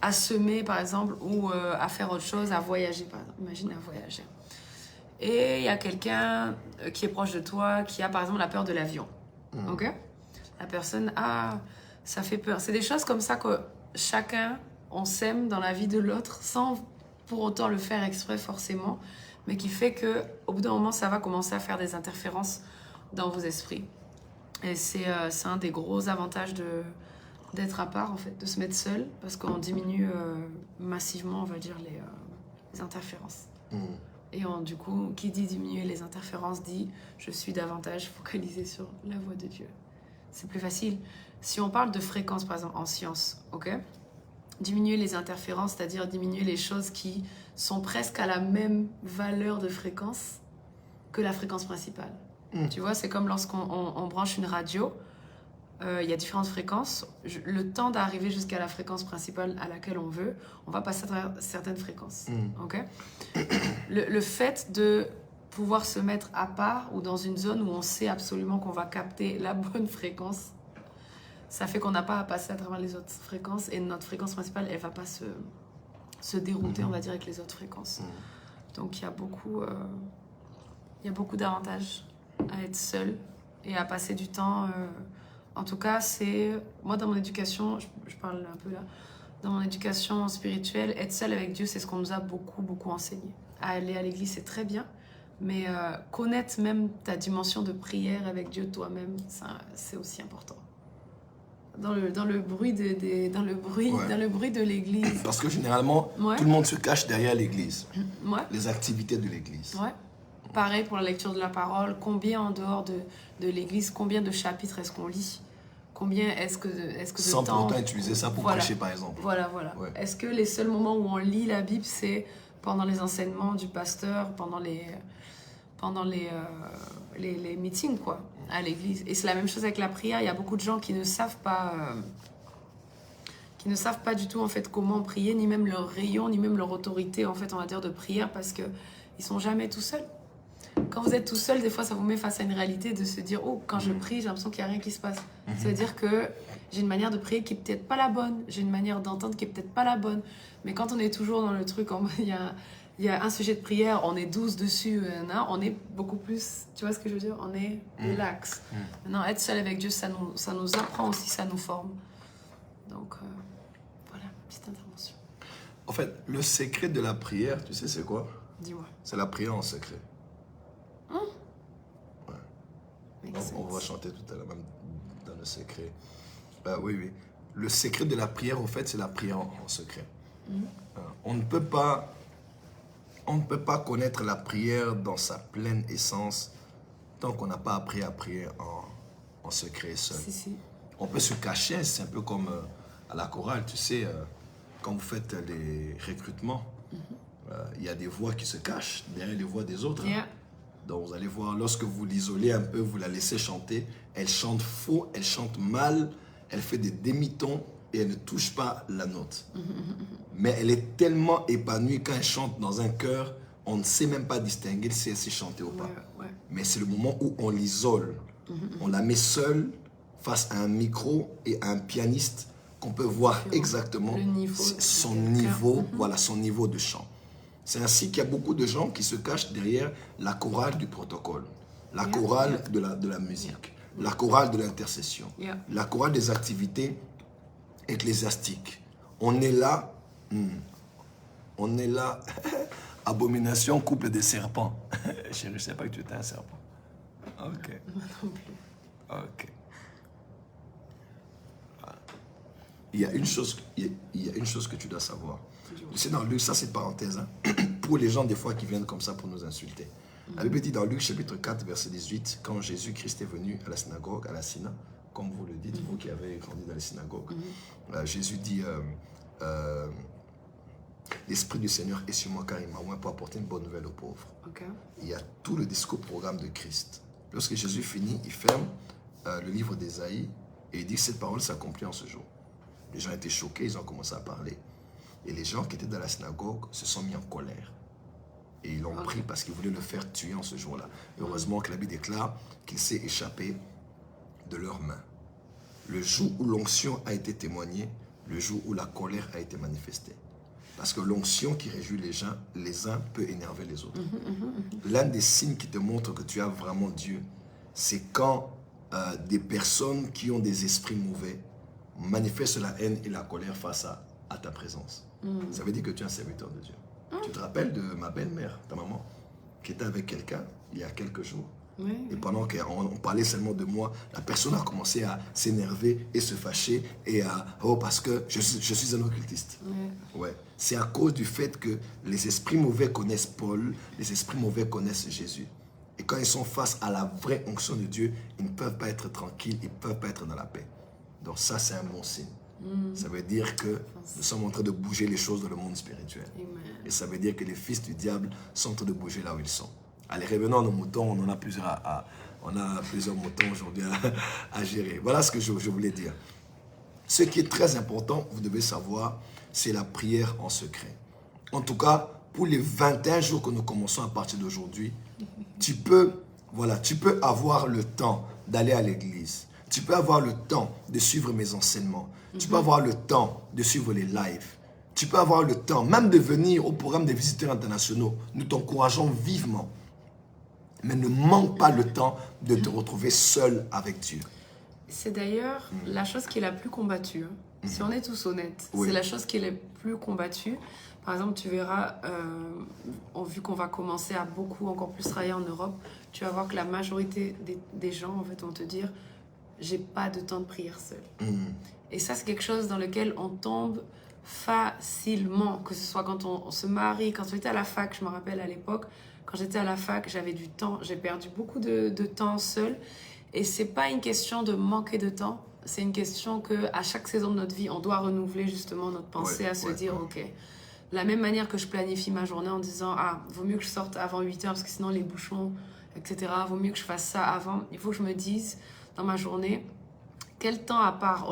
à semer par exemple, ou à faire autre chose, à voyager par exemple. Imaginez à voyager. Et il y a quelqu'un qui est proche de toi, qui a par exemple la peur de l'avion. Ok ? La personne, ça fait peur. C'est des choses comme ça que chacun, on sème dans la vie de l'autre sans pour autant le faire exprès forcément, mais qui fait qu'au bout d'un moment, ça va commencer à faire des interférences dans vos esprits. Et c'est un des gros avantages d'être à part, en fait, de se mettre seul, parce qu'on diminue massivement, on va dire, les interférences. Et du coup, qui dit diminuer les interférences dit je suis davantage focalisée sur la voix de Dieu. C'est plus facile. Si on parle de fréquence, par exemple, en science, ok ? Diminuer les interférences, c'est-à-dire diminuer les choses qui sont presque à la même valeur de fréquence que la fréquence principale. Tu vois, c'est comme lorsqu'on branche une radio, il y a différentes fréquences. Le temps d'arriver jusqu'à la fréquence principale à laquelle on veut, on va passer à travers certaines fréquences. Ok ? Le fait de pouvoir se mettre à part ou dans une zone où on sait absolument qu'on va capter la bonne fréquence, ça fait qu'on n'a pas à passer à travers les autres fréquences et notre fréquence principale, elle ne va pas se dérouter, on va dire, avec les autres fréquences. Donc, il y a beaucoup d'avantages à être seul et à passer du temps. En tout cas, moi, dans mon éducation, je parle un peu là, dans mon éducation spirituelle, être seul avec Dieu, c'est ce qu'on nous a beaucoup, beaucoup enseigné. Aller à l'église, c'est très bien, mais connaître même ta dimension de prière avec Dieu toi-même, c'est aussi important. Dans le bruit de l'église. Parce que généralement, tout le monde se cache derrière l'église. Les activités de l'église. Ouais. Pareil pour la lecture de la parole. Combien en dehors de l'église, combien de chapitres est-ce qu'on lit ? Combien est-ce que sans de temps... pour autant utiliser ça pour prêcher, par exemple. Voilà. Ouais. Est-ce que les seuls moments où on lit la Bible, c'est pendant les enseignements du pasteur, pendant les meetings, quoi, à l'église. Et c'est la même chose avec la prière. Il y a beaucoup de gens qui ne savent pas du tout, en fait, comment prier, ni même leur rayon, ni même leur autorité, en fait, on va dire, de prière, parce qu'ils ne sont jamais tout seuls. Quand vous êtes tout seul, des fois, ça vous met face à une réalité de se dire « Oh, quand je prie, j'ai l'impression qu'il n'y a rien qui se passe. » Ça veut dire que j'ai une manière de prier qui n'est peut-être pas la bonne. J'ai une manière d'entendre qui n'est peut-être pas la bonne. Mais quand on est toujours dans le truc, il y a un sujet de prière, on est 12 dessus, on est beaucoup plus... Tu vois ce que je veux dire ? On est relax. Maintenant, être seul avec Dieu, ça nous apprend aussi, ça nous forme. Donc, voilà, petite intervention. En fait, le secret de la prière, tu sais c'est quoi ? Dis-moi. C'est la prière en secret. Ouais. On va chanter tout à l'heure, même dans le secret. Oui. Le secret de la prière, en fait, c'est la prière en secret. On ne peut pas connaître la prière dans sa pleine essence tant qu'on n'a pas appris à prier en secret seul. Si. On peut se cacher, c'est un peu comme à la chorale, tu sais, quand vous faites les recrutements, il y a des voix qui se cachent derrière les voix des autres. Yeah. Donc vous allez voir, lorsque vous l'isolez un peu, vous la laissez chanter, elle chante faux, elle chante mal, elle fait des demi-tons et elle ne touche pas la note. Mais elle est tellement épanouie quand elle chante dans un chœur, on ne sait même pas distinguer si elle sait chanter ou pas. Ouais. Mais c'est le moment où on l'isole. On la met seule face à un micro et à un pianiste qu'on peut voir exactement son niveau de chant. C'est ainsi qu'il y a beaucoup de gens qui se cachent derrière la chorale du protocole, la chorale de la musique, la chorale de l'intercession, la chorale des activités ecclésiastiques. On est là, abomination, couple des serpents. Chérie, je ne sais pas que tu étais un serpent. Ok. Moi non plus. Ok. Il y a une chose que tu dois savoir. Tu sais, dans Luc, ça c'est parenthèse, hein? pour les gens des fois qui viennent comme ça pour nous insulter. La Bible dit dans Luc chapitre 4, verset 18, quand Jésus-Christ est venu à la synagogue, à la Sina, comme vous le dites, vous qui avez grandi dans les synagogues, Jésus dit, l'Esprit du Seigneur est sur moi car il m'a oint pour apporter une bonne nouvelle aux pauvres. Okay. Il y a tout le discours programme de Christ. Lorsque Jésus finit, il ferme le livre d'Ésaïe et il dit que cette parole s'accomplit en ce jour. Les gens étaient choqués, ils ont commencé à parler. Et les gens qui étaient dans la synagogue se sont mis en colère. Et ils l'ont pris parce qu'ils voulaient le faire tuer en ce jour-là. Heureusement que la Bible déclare qu'il s'est échappé de leurs mains. Le jour où l'onction a été témoignée, le jour où la colère a été manifestée. Parce que l'onction qui réjouit les uns peut énerver les autres. L'un des signes qui te montre que tu as vraiment Dieu, c'est quand des personnes qui ont des esprits mauvais manifestent la haine et la colère face à ta présence. Ça veut dire que tu es un serviteur de Dieu. Tu te rappelles de ma belle-mère, ta maman, qui était avec quelqu'un il y a quelques jours. Oui. Et pendant qu'on parlait seulement de moi, la personne a commencé à s'énerver et se fâcher et à parce que je suis un occultiste. Oui. Ouais. C'est à cause du fait que les esprits mauvais connaissent Paul, les esprits mauvais connaissent Jésus. Et quand ils sont face à la vraie onction de Dieu, ils ne peuvent pas être tranquilles, ils ne peuvent pas être dans la paix. Donc ça, c'est un bon signe. Ça veut dire que nous sommes en train de bouger les choses dans le monde spirituel. Amen. Et ça veut dire que les fils du diable sont en train de bouger là où ils sont. Allez, revenons à nos moutons. On a plusieurs moutons aujourd'hui à gérer. Voilà ce que je voulais dire. Ce qui est très important, vous devez savoir, c'est la prière en secret. En tout cas, pour les 21 jours que nous commençons à partir d'aujourd'hui, tu peux avoir le temps d'aller à l'église. Tu peux avoir le temps de suivre mes enseignements. Tu peux avoir le temps de suivre les lives. Tu peux avoir le temps même de venir au programme des visiteurs internationaux. Nous t'encourageons vivement. Mais ne manque pas le temps de te retrouver seul avec Dieu. C'est d'ailleurs la chose qui est la plus combattue. Si on est tous honnêtes, Oui. c'est la chose qui est la plus combattue. Par exemple, tu verras, vu qu'on va commencer à encore plus travailler en Europe, tu vas voir que la majorité des gens en fait, vont te dire « j'ai pas de temps de prière seul ». Et ça, c'est quelque chose dans lequel on tombe facilement, que ce soit quand on se marie, quand on était à la fac, je me rappelle à l'époque, quand j'étais à la fac, j'avais du temps, j'ai perdu beaucoup de temps seul. Et c'est pas une question de manquer de temps, c'est une question qu'à chaque saison de notre vie, on doit renouveler justement notre pensée à se dire, ok, de la même manière que je planifie ma journée en disant, vaut mieux que je sorte avant 8h parce que sinon les bouchons, etc., vaut mieux que je fasse ça avant. Il faut que je me dise dans ma journée, quel temps à part,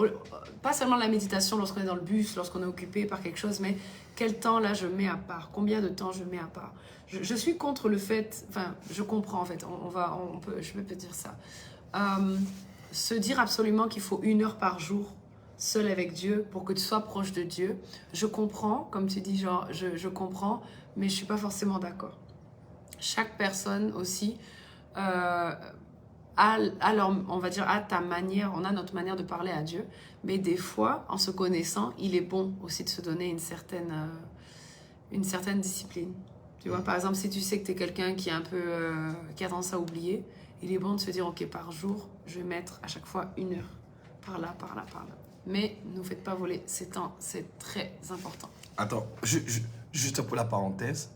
pas seulement la méditation lorsqu'on est dans le bus, lorsqu'on est occupé par quelque chose, mais quel temps là je mets à part, combien de temps je mets à part. Je suis contre le fait, enfin je comprends en fait, je peux dire ça. Se dire absolument qu'il faut 1 heure par jour seul avec Dieu pour que tu sois proche de Dieu, je comprends, comme tu dis, genre je comprends, mais je suis pas forcément d'accord. Chaque personne aussi on va dire, on a notre manière de parler à Dieu, mais des fois, en se connaissant, il est bon aussi de se donner une certaine discipline. Tu vois, par exemple, si tu sais que tu es quelqu'un qui est qui a tendance à oublier, il est bon de se dire, ok, par jour, je vais mettre à chaque fois 1 heure, par là. Mais ne vous faites pas voler ces temps, c'est très important. Attends, juste pour la parenthèse,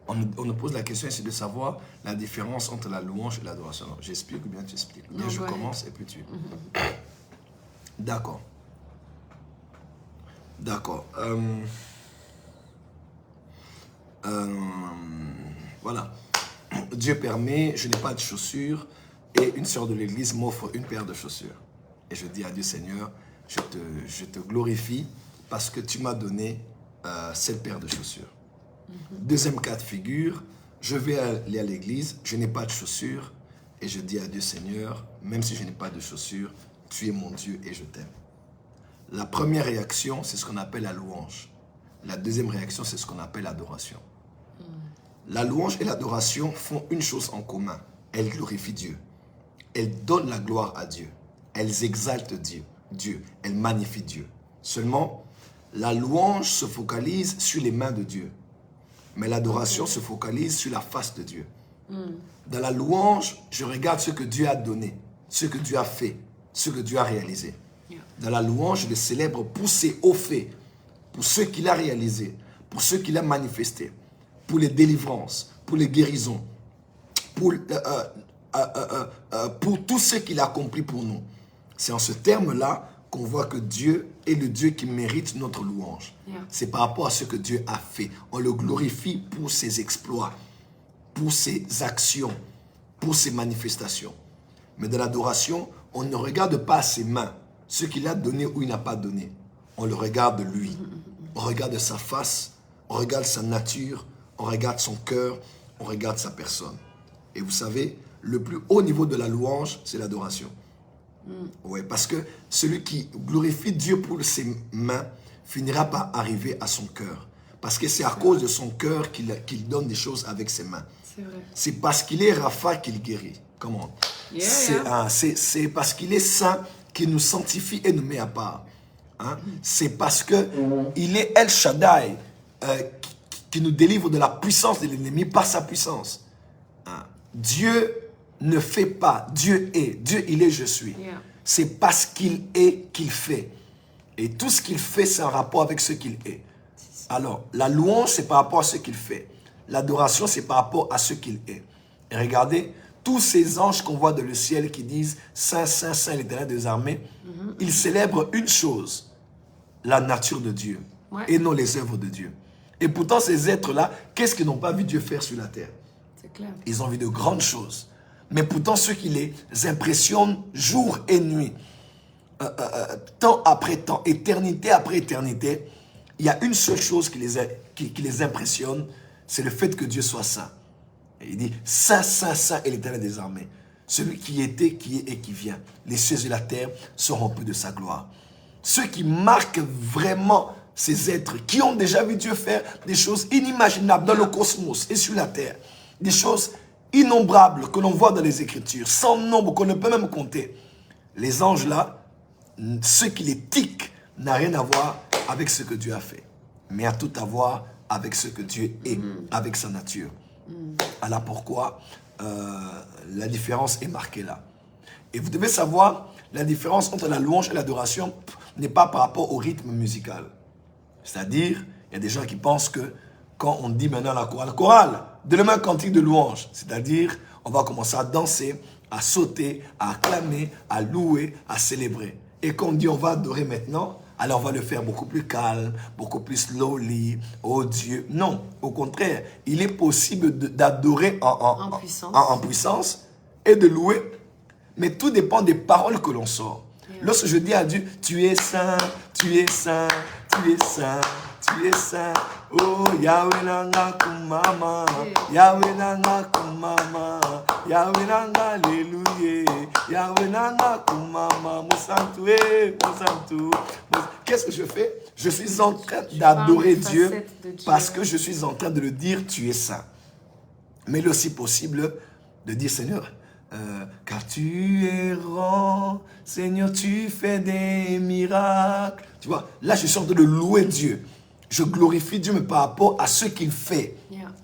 on nous pose la question, c'est de savoir la différence entre la louange et l'adoration. J'explique ou bien tu expliques? Bien, je commence et puis tu... D'accord. Voilà. Dieu permet, je n'ai pas de chaussures et une sœur de l'église m'offre une paire de chaussures. Et je dis à Dieu, Seigneur, je te glorifie parce que tu m'as donné cette paire de chaussures. Deuxième cas de figure, je vais aller à l'église, je n'ai pas de chaussures et je dis à Dieu, Seigneur, même si je n'ai pas de chaussures, tu es mon Dieu et je t'aime. La première réaction, c'est ce qu'on appelle la louange. La deuxième réaction, c'est ce qu'on appelle l'adoration. La louange et l'adoration font une chose en commun. Elles glorifient Dieu. Elles donnent la gloire à Dieu. Elles exaltent Dieu. Elles magnifient Dieu. Seulement, la louange se focalise sur les mains de Dieu. Mais l'adoration se focalise sur la face de Dieu. Dans la louange, je regarde ce que Dieu a donné, ce que Dieu a fait, ce que Dieu a réalisé. Dans la louange, je le célèbre pour ses hauts faits, pour ce qu'il a réalisé, pour ce qu'il a manifesté. pour les délivrances, pour les guérisons, pour tout ce qu'il a accompli pour nous. C'est en ce terme-là qu'on voit que Dieu est le Dieu qui mérite notre louange. Yeah. C'est par rapport à ce que Dieu a fait. On le glorifie pour ses exploits, pour ses actions, pour ses manifestations. Mais dans l'adoration, on ne regarde pas ses mains, ce qu'il a donné ou il n'a pas donné. On le regarde lui. On regarde sa face, on regarde sa nature, on regarde son cœur, on regarde sa personne. Et vous savez, le plus haut niveau de la louange, c'est l'adoration. Ouais, parce que celui qui glorifie Dieu pour ses mains finira par arriver à son cœur. Parce que c'est à cause de son cœur qu'il donne des choses avec ses mains. C'est vrai. C'est parce qu'il est Rapha qu'il guérit. Comment? C'est parce qu'il est saint qu'il nous sanctifie et nous met à part. Hein? C'est parce qu'il est El Shaddai qui nous délivre de la puissance de l'ennemi par sa puissance. Hein? Dieu ne fait pas, Dieu est. Dieu, il est, je suis. Yeah. C'est parce qu'il est qu'il fait. Et tout ce qu'il fait, c'est en rapport avec ce qu'il est. Alors, la louange, c'est par rapport à ce qu'il fait. L'adoration, c'est par rapport à ce qu'il est. Et regardez, tous ces anges qu'on voit dans le ciel qui disent « Saint, Saint, Saint, l'Éternel des armées », ils célèbrent une chose, la nature de Dieu, et non les œuvres de Dieu. Et pourtant, ces êtres-là, qu'est-ce qu'ils n'ont pas vu Dieu faire sur la terre? C'est clair. Ils ont vu de grandes choses. Mais pourtant, ceux qui les impressionnent jour et nuit, temps après temps, éternité après éternité, il y a une seule chose qui les impressionne, c'est le fait que Dieu soit saint. Et il dit, Saint, Saint, Saint est l'Éternel des armées. Celui qui était, qui est et qui vient. Les cieux et la terre sont remplis de sa gloire. Ceux qui marquent vraiment ces êtres, qui ont déjà vu Dieu faire des choses inimaginables dans le cosmos et sur la terre. Des choses innombrables que l'on voit dans les Écritures, sans nombre, qu'on ne peut même compter. Les anges là, ce qui les tique n'a rien à voir avec ce que Dieu a fait, mais a tout à voir avec ce que Dieu est, avec sa nature. Alors pourquoi la différence est marquée là. Et vous devez savoir, la différence entre la louange et l'adoration n'est pas par rapport au rythme musical. C'est-à-dire, il y a des gens qui pensent que quand on dit maintenant la chorale, demain cantique de louange, c'est-à-dire, on va commencer à danser, à sauter, à acclamer, à louer, à célébrer. Et quand on dit on va adorer maintenant, alors on va le faire beaucoup plus calme, beaucoup plus slowly, oh Dieu. Non, au contraire, il est possible d'adorer en puissance et de louer, mais tout dépend des paroles que l'on sort. Lorsque je dis à Dieu, tu es saint, tu es saint, tu es saint, tu es saint. Oh, Yahweh nanga kumama, Yahweh nanga kumama, Yahweh nanga alléluia, Yahweh nanga kumama, Moussantou, Moussantou. Qu'est-ce que je fais? Je suis en train d'adorer Dieu parce que je suis en train de le dire, tu es saint. Mais il est aussi possible de dire, Seigneur, car tu es grand, Seigneur, tu fais des miracles. Tu vois, là, je suis en train de louer Dieu. Je glorifie Dieu, mais par rapport à ce qu'il fait.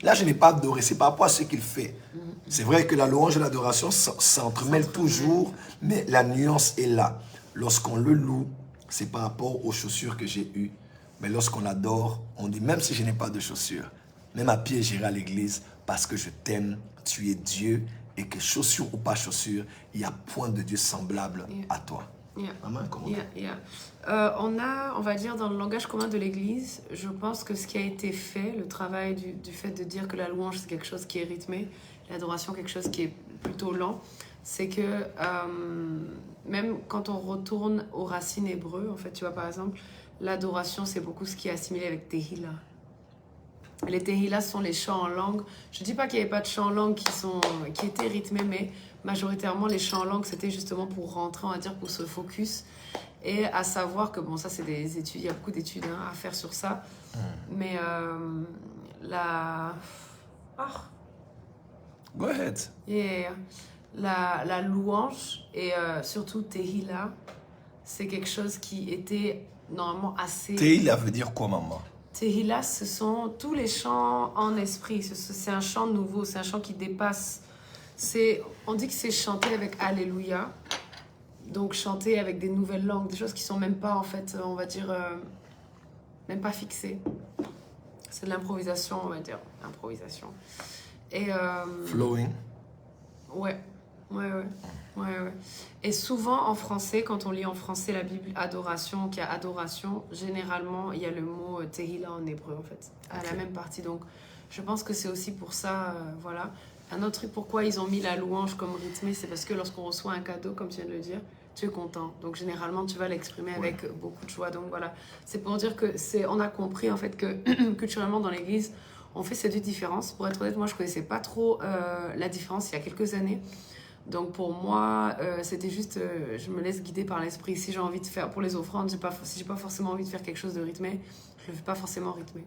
Là, je n'ai pas adoré, c'est par rapport à ce qu'il fait. C'est vrai que la louange et l'adoration s'entremêlent toujours, mais la nuance est là. Lorsqu'on le loue, c'est par rapport aux chaussures que j'ai eues. Mais lorsqu'on adore, on dit, même si je n'ai pas de chaussures, même à pied, j'irai à l'église parce que je t'aime, tu es Dieu, et que chaussures ou pas chaussures, il n'y a point de Dieu semblable à toi. Amen, comment on va dire, dans le langage commun de l'Église, je pense que ce qui a été fait, le travail du fait de dire que la louange, c'est quelque chose qui est rythmé, l'adoration, quelque chose qui est plutôt lent, c'est que même quand on retourne aux racines hébreux, en fait, tu vois, par exemple, l'adoration, c'est beaucoup ce qui est assimilé avec Tehillah. Les Tehillah sont les chants en langue. Je ne dis pas qu'il n'y avait pas de chants en langue qui étaient rythmés, mais majoritairement, les chants en langue, c'était justement pour rentrer, on va dire, pour se focus. Et à savoir que, bon, ça, c'est des études, il y a beaucoup d'études à faire sur ça. Mais Go ahead. La louange et surtout Tehillah, c'est quelque chose qui était normalement assez... Tehillah veut dire quoi, maman? Tehillah, ce sont tous les chants en esprit. C'est un chant nouveau, c'est un chant qui dépasse. On dit que c'est chanter avec Alléluia. Donc chanter avec des nouvelles langues, des choses qui sont même pas, en fait, on va dire, même pas fixées. C'est de l'improvisation, on va dire. Improvisation. Et... Flowing. Ouais. Et souvent en français, quand on lit en français la Bible adoration, qu'il y a adoration, généralement il y a le mot tehillah en hébreu en fait, à la même partie. Donc je pense que c'est aussi pour ça, voilà. Un autre truc, pourquoi ils ont mis la louange comme rythmée, c'est parce que lorsqu'on reçoit un cadeau, comme tu viens de le dire, tu es content. Donc généralement tu vas l'exprimer avec beaucoup de joie. Donc voilà, c'est pour dire que on a compris en fait que culturellement dans l'église, on fait ces deux différences. Pour être honnête, moi je connaissais pas trop la différence il y a quelques années. Donc pour moi, c'était juste, je me laisse guider par l'esprit. Si j'ai envie de faire, pour les offrandes, si j'ai pas forcément envie de faire quelque chose de rythmé, je le fais pas forcément rythmé.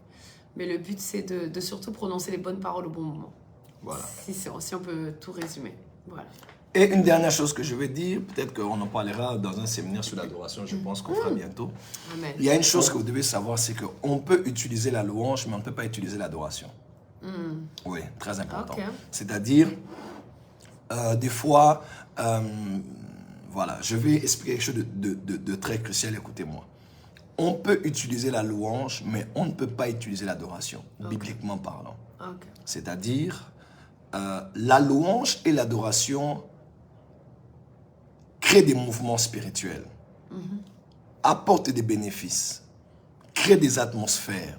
Mais le but, c'est de surtout prononcer les bonnes paroles au bon moment. Voilà. Si on peut tout résumer. Voilà. Et une dernière chose que je vais dire, peut-être qu'on en parlera dans un séminaire sur l'adoration, je pense qu'on fera bientôt. Amen. Il y a une chose que vous devez savoir, c'est qu'on peut utiliser la louange, mais on ne peut pas utiliser l'adoration. Oui, très important. Okay. C'est-à-dire... des fois, voilà, je vais expliquer quelque chose de très crucial, écoutez-moi. On peut utiliser la louange, mais on ne peut pas utiliser l'adoration, bibliquement parlant. C'est-à-dire, la louange et l'adoration créent des mouvements spirituels, apportent des bénéfices, créent des atmosphères,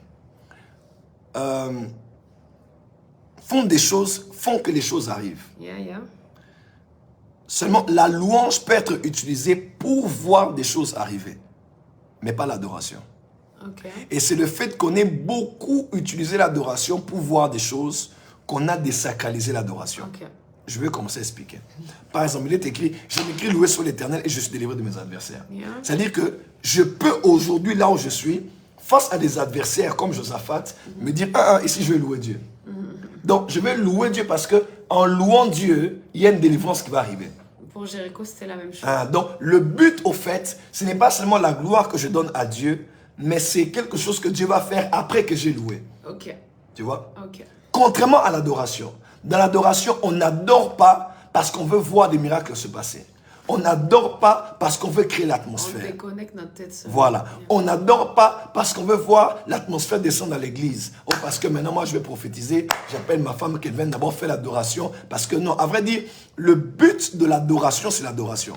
font que les choses arrivent. Seulement, la louange peut être utilisée pour voir des choses arriver, mais pas l'adoration. Et c'est le fait qu'on ait beaucoup utilisé l'adoration pour voir des choses qu'on a désacralisé l'adoration. Je vais commencer à expliquer. Par exemple, il est écrit, j'ai écrit louer sur l'Éternel et je suis délivré de mes adversaires. C'est-à-dire que je peux aujourd'hui, là où je suis, face à des adversaires comme Josaphat, me dire, ici je vais louer Dieu. Donc, je vais louer Dieu parce que en louant Dieu, il y a une délivrance qui va arriver. Pour Jéricho, c'était la même chose. Donc, le but, au fait, ce n'est pas seulement la gloire que je donne à Dieu, mais c'est quelque chose que Dieu va faire après que j'ai loué. Tu vois? Contrairement à l'adoration. Dans l'adoration, on n'adore pas parce qu'on veut voir des miracles se passer. On n'adore pas parce qu'on veut créer l'atmosphère. On déconnecte notre tête. Voilà. On n'adore pas parce qu'on veut voir l'atmosphère descendre à l'église. Ou parce que maintenant, moi, je vais prophétiser. J'appelle ma femme qu'elle vienne d'abord faire l'adoration. Parce que non, à vrai dire, le but de l'adoration, c'est l'adoration.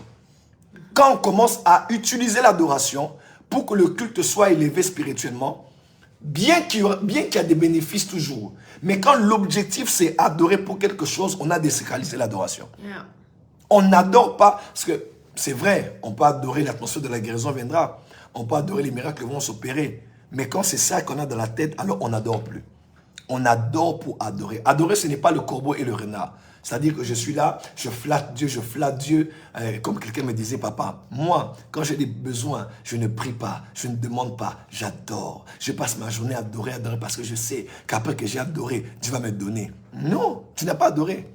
Quand on commence à utiliser l'adoration pour que le culte soit élevé spirituellement, bien qu'il y a des bénéfices toujours, mais quand l'objectif, c'est adorer pour quelque chose, on a désacralisé l'adoration. On n'adore pas, parce que c'est vrai, on peut adorer l'atmosphère de la guérison viendra, on peut adorer les miracles qui vont s'opérer, mais quand c'est ça qu'on a dans la tête, alors on n'adore plus. On adore pour adorer. Adorer, ce n'est pas le corbeau et le renard. C'est-à-dire que je suis là, je flatte Dieu, comme quelqu'un me disait, papa, moi, quand j'ai des besoins, je ne prie pas, je ne demande pas, j'adore. Je passe ma journée à adorer, parce que je sais qu'après que j'ai adoré, Dieu va me donner. Non, tu n'as pas adoré.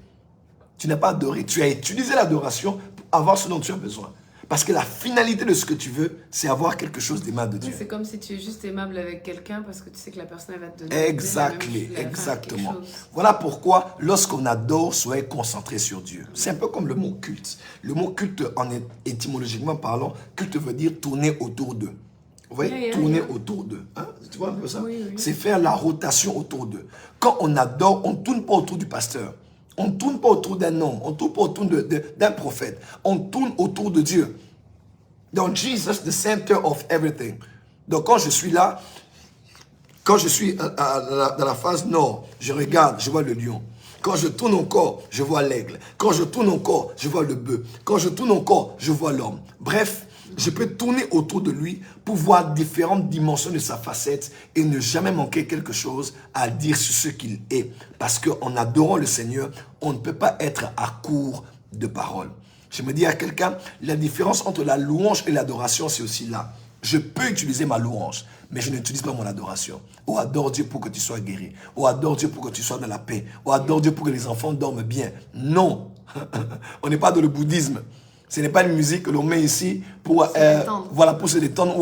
Tu n'as pas adoré. Tu as utilisé l'adoration pour avoir ce dont tu as besoin. Parce que la finalité de ce que tu veux, c'est avoir quelque chose des mains de Dieu. C'est comme si tu es juste aimable avec quelqu'un parce que tu sais que la personne elle va te donner. Exactement. Voilà pourquoi, lorsqu'on adore, soyez concentré sur Dieu. C'est un peu comme le mot culte. Le mot culte, étymologiquement parlant, culte veut dire tourner autour d'eux. Vous voyez, tourner autour d'eux. Hein? Tu vois un peu ça? C'est faire la rotation autour d'eux. Quand on adore, on ne tourne pas autour du pasteur. On ne tourne pas autour d'un homme, on ne tourne pas autour d'un prophète. On tourne autour de Dieu. Donc, Jesus, the center of everything. Donc, quand je suis là, quand je suis dans la phase nord, je regarde, je vois le lion. Quand je tourne encore, je vois l'aigle. Quand je tourne encore, je vois le bœuf. Quand je tourne encore, je vois l'homme. Bref, je peux tourner autour de lui pour voir différentes dimensions de sa facette et ne jamais manquer quelque chose à dire sur ce qu'il est. Parce qu'en adorant le Seigneur, on ne peut pas être à court de paroles. Je me dis à quelqu'un, la différence entre la louange et l'adoration, c'est aussi là. Je peux utiliser ma louange, mais je n'utilise pas mon adoration. Oh, adore Dieu pour que tu sois guéri. Oh, adore Dieu pour que tu sois dans la paix. Oh, adore Dieu pour que les enfants dorment bien. Non, on n'est pas dans le bouddhisme. Ce n'est pas une musique que l'on met ici pour, voilà, pour se détendre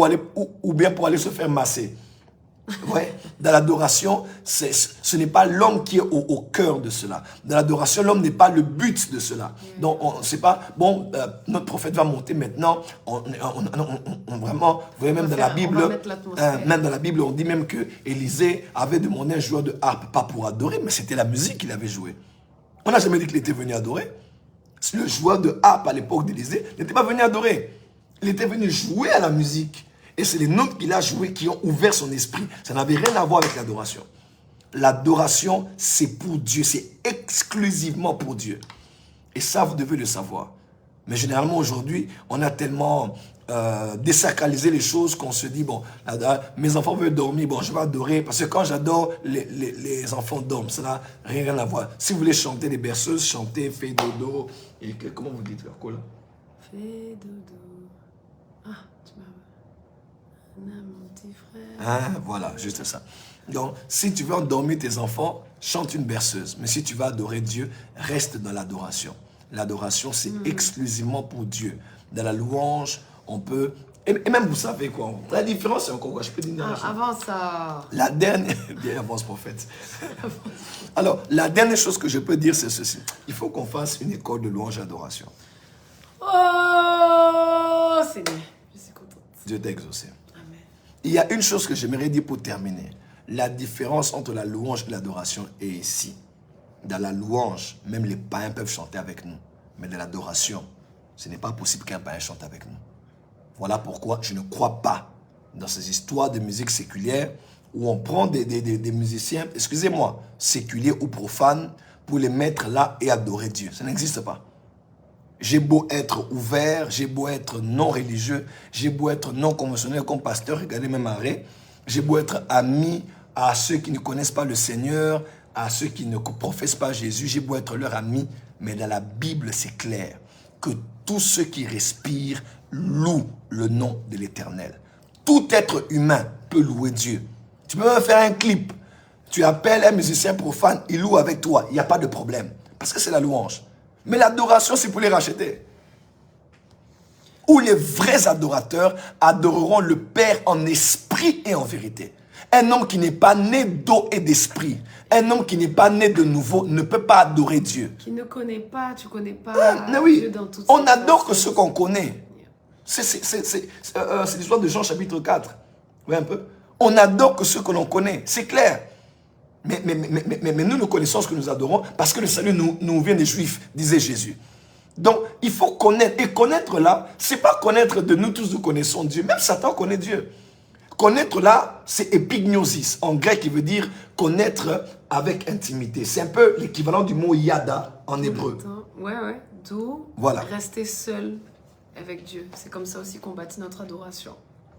ou bien pour aller se faire masser. Ouais, dans l'adoration, ce n'est pas l'homme qui est au cœur de cela. Dans l'adoration, l'homme n'est pas le but de cela. Donc, on ne sait pas, bon, notre prophète va monter maintenant. Vraiment, vous voyez, même dans la Bible, on dit même que Élisée avait demandé un joueur de harpe, pas pour adorer, mais c'était la musique qu'il avait jouée. On n'a jamais dit qu'il était venu adorer. Le joueur de harpe à l'époque d'Élisée n'était pas venu adorer. Il était venu jouer à la musique. Et c'est les notes qu'il a jouées qui ont ouvert son esprit. Ça n'avait rien à voir avec l'adoration. L'adoration, c'est pour Dieu. C'est exclusivement pour Dieu. Et ça, vous devez le savoir. Mais généralement, aujourd'hui, on a tellement désacralisé les choses qu'on se dit, bon, mes enfants veulent dormir, bon, je vais adorer. Parce que quand j'adore, les enfants dorment. Ça n'a rien à voir. Si vous voulez chanter les berceuses, chantez, fais dodo. Et comment vous dites, quoi là? Fais dodo. Ah, tu m'as... mon petit frère. Ah, voilà, juste ça. Donc, si tu veux endormir tes enfants, chante une berceuse. Mais si tu veux adorer Dieu, reste dans l'adoration. L'adoration, c'est exclusivement pour Dieu. Dans la louange, on peut... Et même, vous savez quoi, la différence, c'est encore quoi? Je peux dire avant ça... La dernière... Bien, avance, prophète. Alors, la dernière chose que je peux dire, c'est ceci. Il faut qu'on fasse une école de louange et adoration. Oh, Seigneur, je suis contente. Dieu t'a exaucé. Amen. Il y a une chose que j'aimerais dire pour terminer. La différence entre la louange et l'adoration est ici. Dans la louange, même les païens peuvent chanter avec nous. Mais dans l'adoration, ce n'est pas possible qu'un païen chante avec nous. Voilà pourquoi je ne crois pas dans ces histoires de musique séculière où on prend des musiciens, excusez-moi, séculiers ou profanes, pour les mettre là et adorer Dieu. Ça n'existe pas. J'ai beau être ouvert, j'ai beau être non religieux, j'ai beau être non conventionnel comme pasteur, regardez même arrêt. J'ai beau être ami à ceux qui ne connaissent pas le Seigneur, à ceux qui ne professent pas Jésus, j'ai beau être leur ami, mais dans la Bible c'est clair que tous ceux qui respirent louent le nom de l'Éternel. Tout être humain peut louer Dieu. Tu peux même faire un clip, tu appelles un musicien profane, il loue avec toi, il n'y a pas de problème, parce que c'est la louange. Mais l'adoration, c'est pour les racheter. Où les vrais adorateurs adoreront le Père en esprit et en vérité. Un homme qui n'est pas né d'eau et d'esprit, un homme qui n'est pas né de nouveau ne peut pas adorer Dieu. Qui ne connaît pas, tu ne connais pas oui. Dieu dans toute on adore que ce qu'on connaît. C'est l'histoire de Jean chapitre 4. Vous voyez un peu? On adore que ce que l'on connaît, c'est clair. Mais nous, nous connaissons ce que nous adorons parce que le salut nous vient des Juifs, disait Jésus. Donc, il faut connaître. Et connaître là, ce n'est pas connaître de nous tous, nous connaissons Dieu. Même Satan connaît Dieu. Connaître là, c'est epignosis, en grec, qui veut dire connaître avec intimité. C'est un peu l'équivalent du mot yada en hébreu. Ouais. D'où rester seul avec Dieu. C'est comme ça aussi qu'on bâtit notre adoration.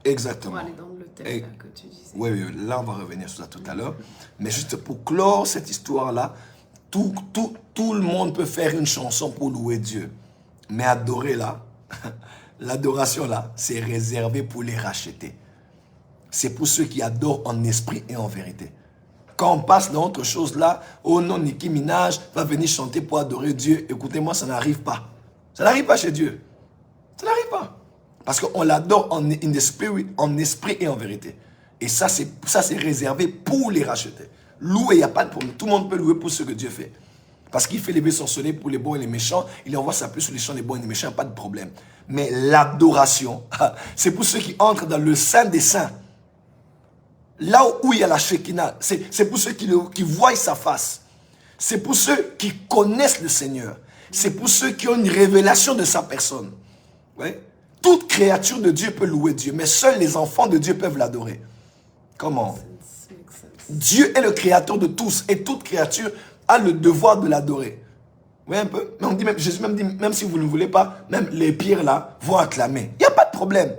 Exactement. On va aller dans le thème là, que tu disais. Oui, là on va revenir sur ça tout à l'heure. Mais juste pour clore cette histoire-là, tout le monde peut faire une chanson pour louer Dieu. Mais adorer là, l'adoration là, c'est réservé pour les racheter. C'est pour ceux qui adorent en esprit et en vérité. Quand on passe dans autre chose là, oh non, Nicki Minaj va venir chanter pour adorer Dieu. Écoutez-moi, ça n'arrive pas. Ça n'arrive pas chez Dieu. Ça n'arrive pas. Parce qu'on l'adore en esprit et en vérité. Et ça, c'est réservé pour les racheter. Louer, il n'y a pas de problème. Tout le monde peut louer pour ce que Dieu fait. Parce qu'il fait lever son soleil pour les bons et les méchants. Il envoie sa pluie sur les champs des bons et des méchants, pas de problème. Mais l'adoration, c'est pour ceux qui entrent dans le Saint des Saints. Là où il y a la Shekinah, c'est pour ceux qui voient sa face. C'est pour ceux qui connaissent le Seigneur. C'est pour ceux qui ont une révélation de sa personne. Ouais. Toute créature de Dieu peut louer Dieu, mais seuls les enfants de Dieu peuvent l'adorer. Comment? Dieu est le créateur de tous et toute créature a le devoir de l'adorer. Vous voyez un peu? Mais on dit même, Jésus même dit, même si vous ne voulez pas, même les pierres là vont acclamer. Il n'y a pas de problème.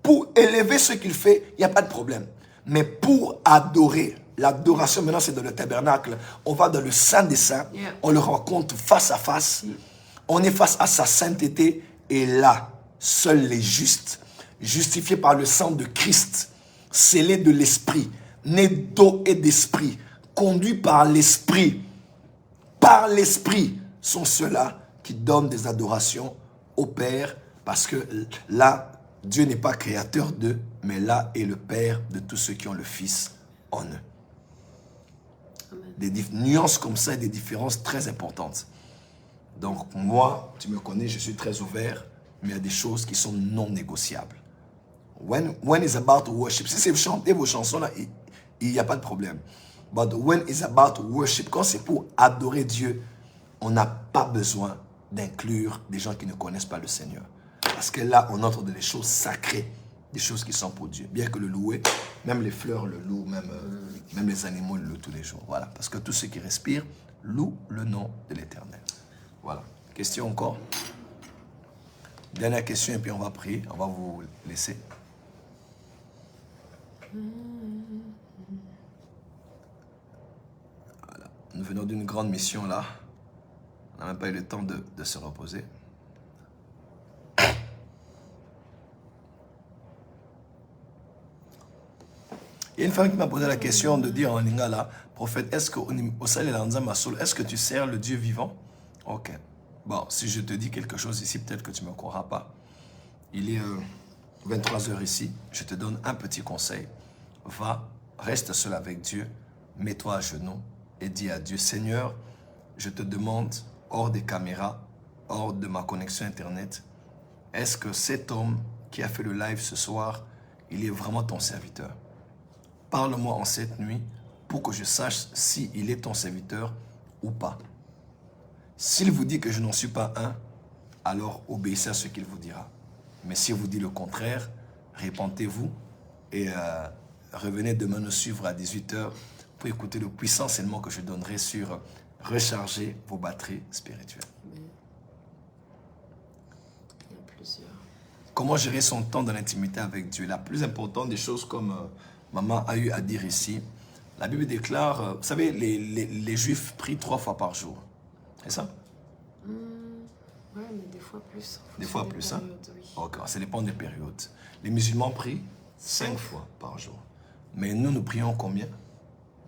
Pour élever ce qu'il fait, il n'y a pas de problème. Mais pour adorer, l'adoration maintenant c'est dans le tabernacle, on va dans le Saint des Saints, on le rencontre face à face, on est face à sa sainteté et là, seuls les justes, justifiés par le sang de Christ, scellés de l'Esprit, nés d'eau et d'Esprit, conduits par l'Esprit, sont ceux-là qui donnent des adorations au Père, parce que là, Dieu n'est pas créateur d'eux, mais là est le Père de tous ceux qui ont le Fils en eux. Amen. Des nuances comme ça et des différences très importantes. Donc moi, tu me connais, je suis très ouvert, mais il y a des choses qui sont non négociables. When it's about worship, si c'est chanter vos chansons là, il n'y a pas de problème. But when it's about worship, quand c'est pour adorer Dieu, on n'a pas besoin d'inclure des gens qui ne connaissent pas le Seigneur. Parce que là, on entre dans des choses sacrées, des choses qui sont pour Dieu. Bien que le louer, même les fleurs le louent, même les animaux le louent tous les jours. Voilà, parce que tous ceux qui respirent louent le nom de l'Éternel. Voilà. Question encore? Dernière question et puis on va prier, on va vous laisser. Voilà. Nous venons d'une grande mission là. On n'a même pas eu le temps de se reposer. Il y a une femme qui m'a posé la question de dire en lingala, prophète, est-ce que tu sers le Dieu vivant? Ok. Bon, si je te dis quelque chose ici, peut-être que tu ne me croiras pas. Il est 23h ici. Je te donne un petit conseil. Va, reste seul avec Dieu, mets-toi à genoux et dis à Dieu, Seigneur, je te demande, hors des caméras, hors de ma connexion Internet, est-ce que cet homme qui a fait le live ce soir, il est vraiment ton serviteur? Parle-moi en cette nuit pour que je sache s'il est ton serviteur ou pas. S'il vous dit que je n'en suis pas un, alors obéissez à ce qu'il vous dira. Mais s'il vous dit le contraire, répentez-vous et revenez demain nous suivre à 18h pour écouter le puissant enseignement que je donnerai sur recharger vos batteries spirituelles. Il y a plusieurs. Comment gérer son temps dans l'intimité avec Dieu? La plus importante des choses, comme maman a eu à dire ici, la Bible déclare, vous savez, les Juifs prient 3 fois par jour. C'est ça? Ouais, mais des fois plus. Des fois plus, hein? Oui. Ok, ça dépend des périodes. Les musulmans prient 5 fois par jour. Mais nous prions combien?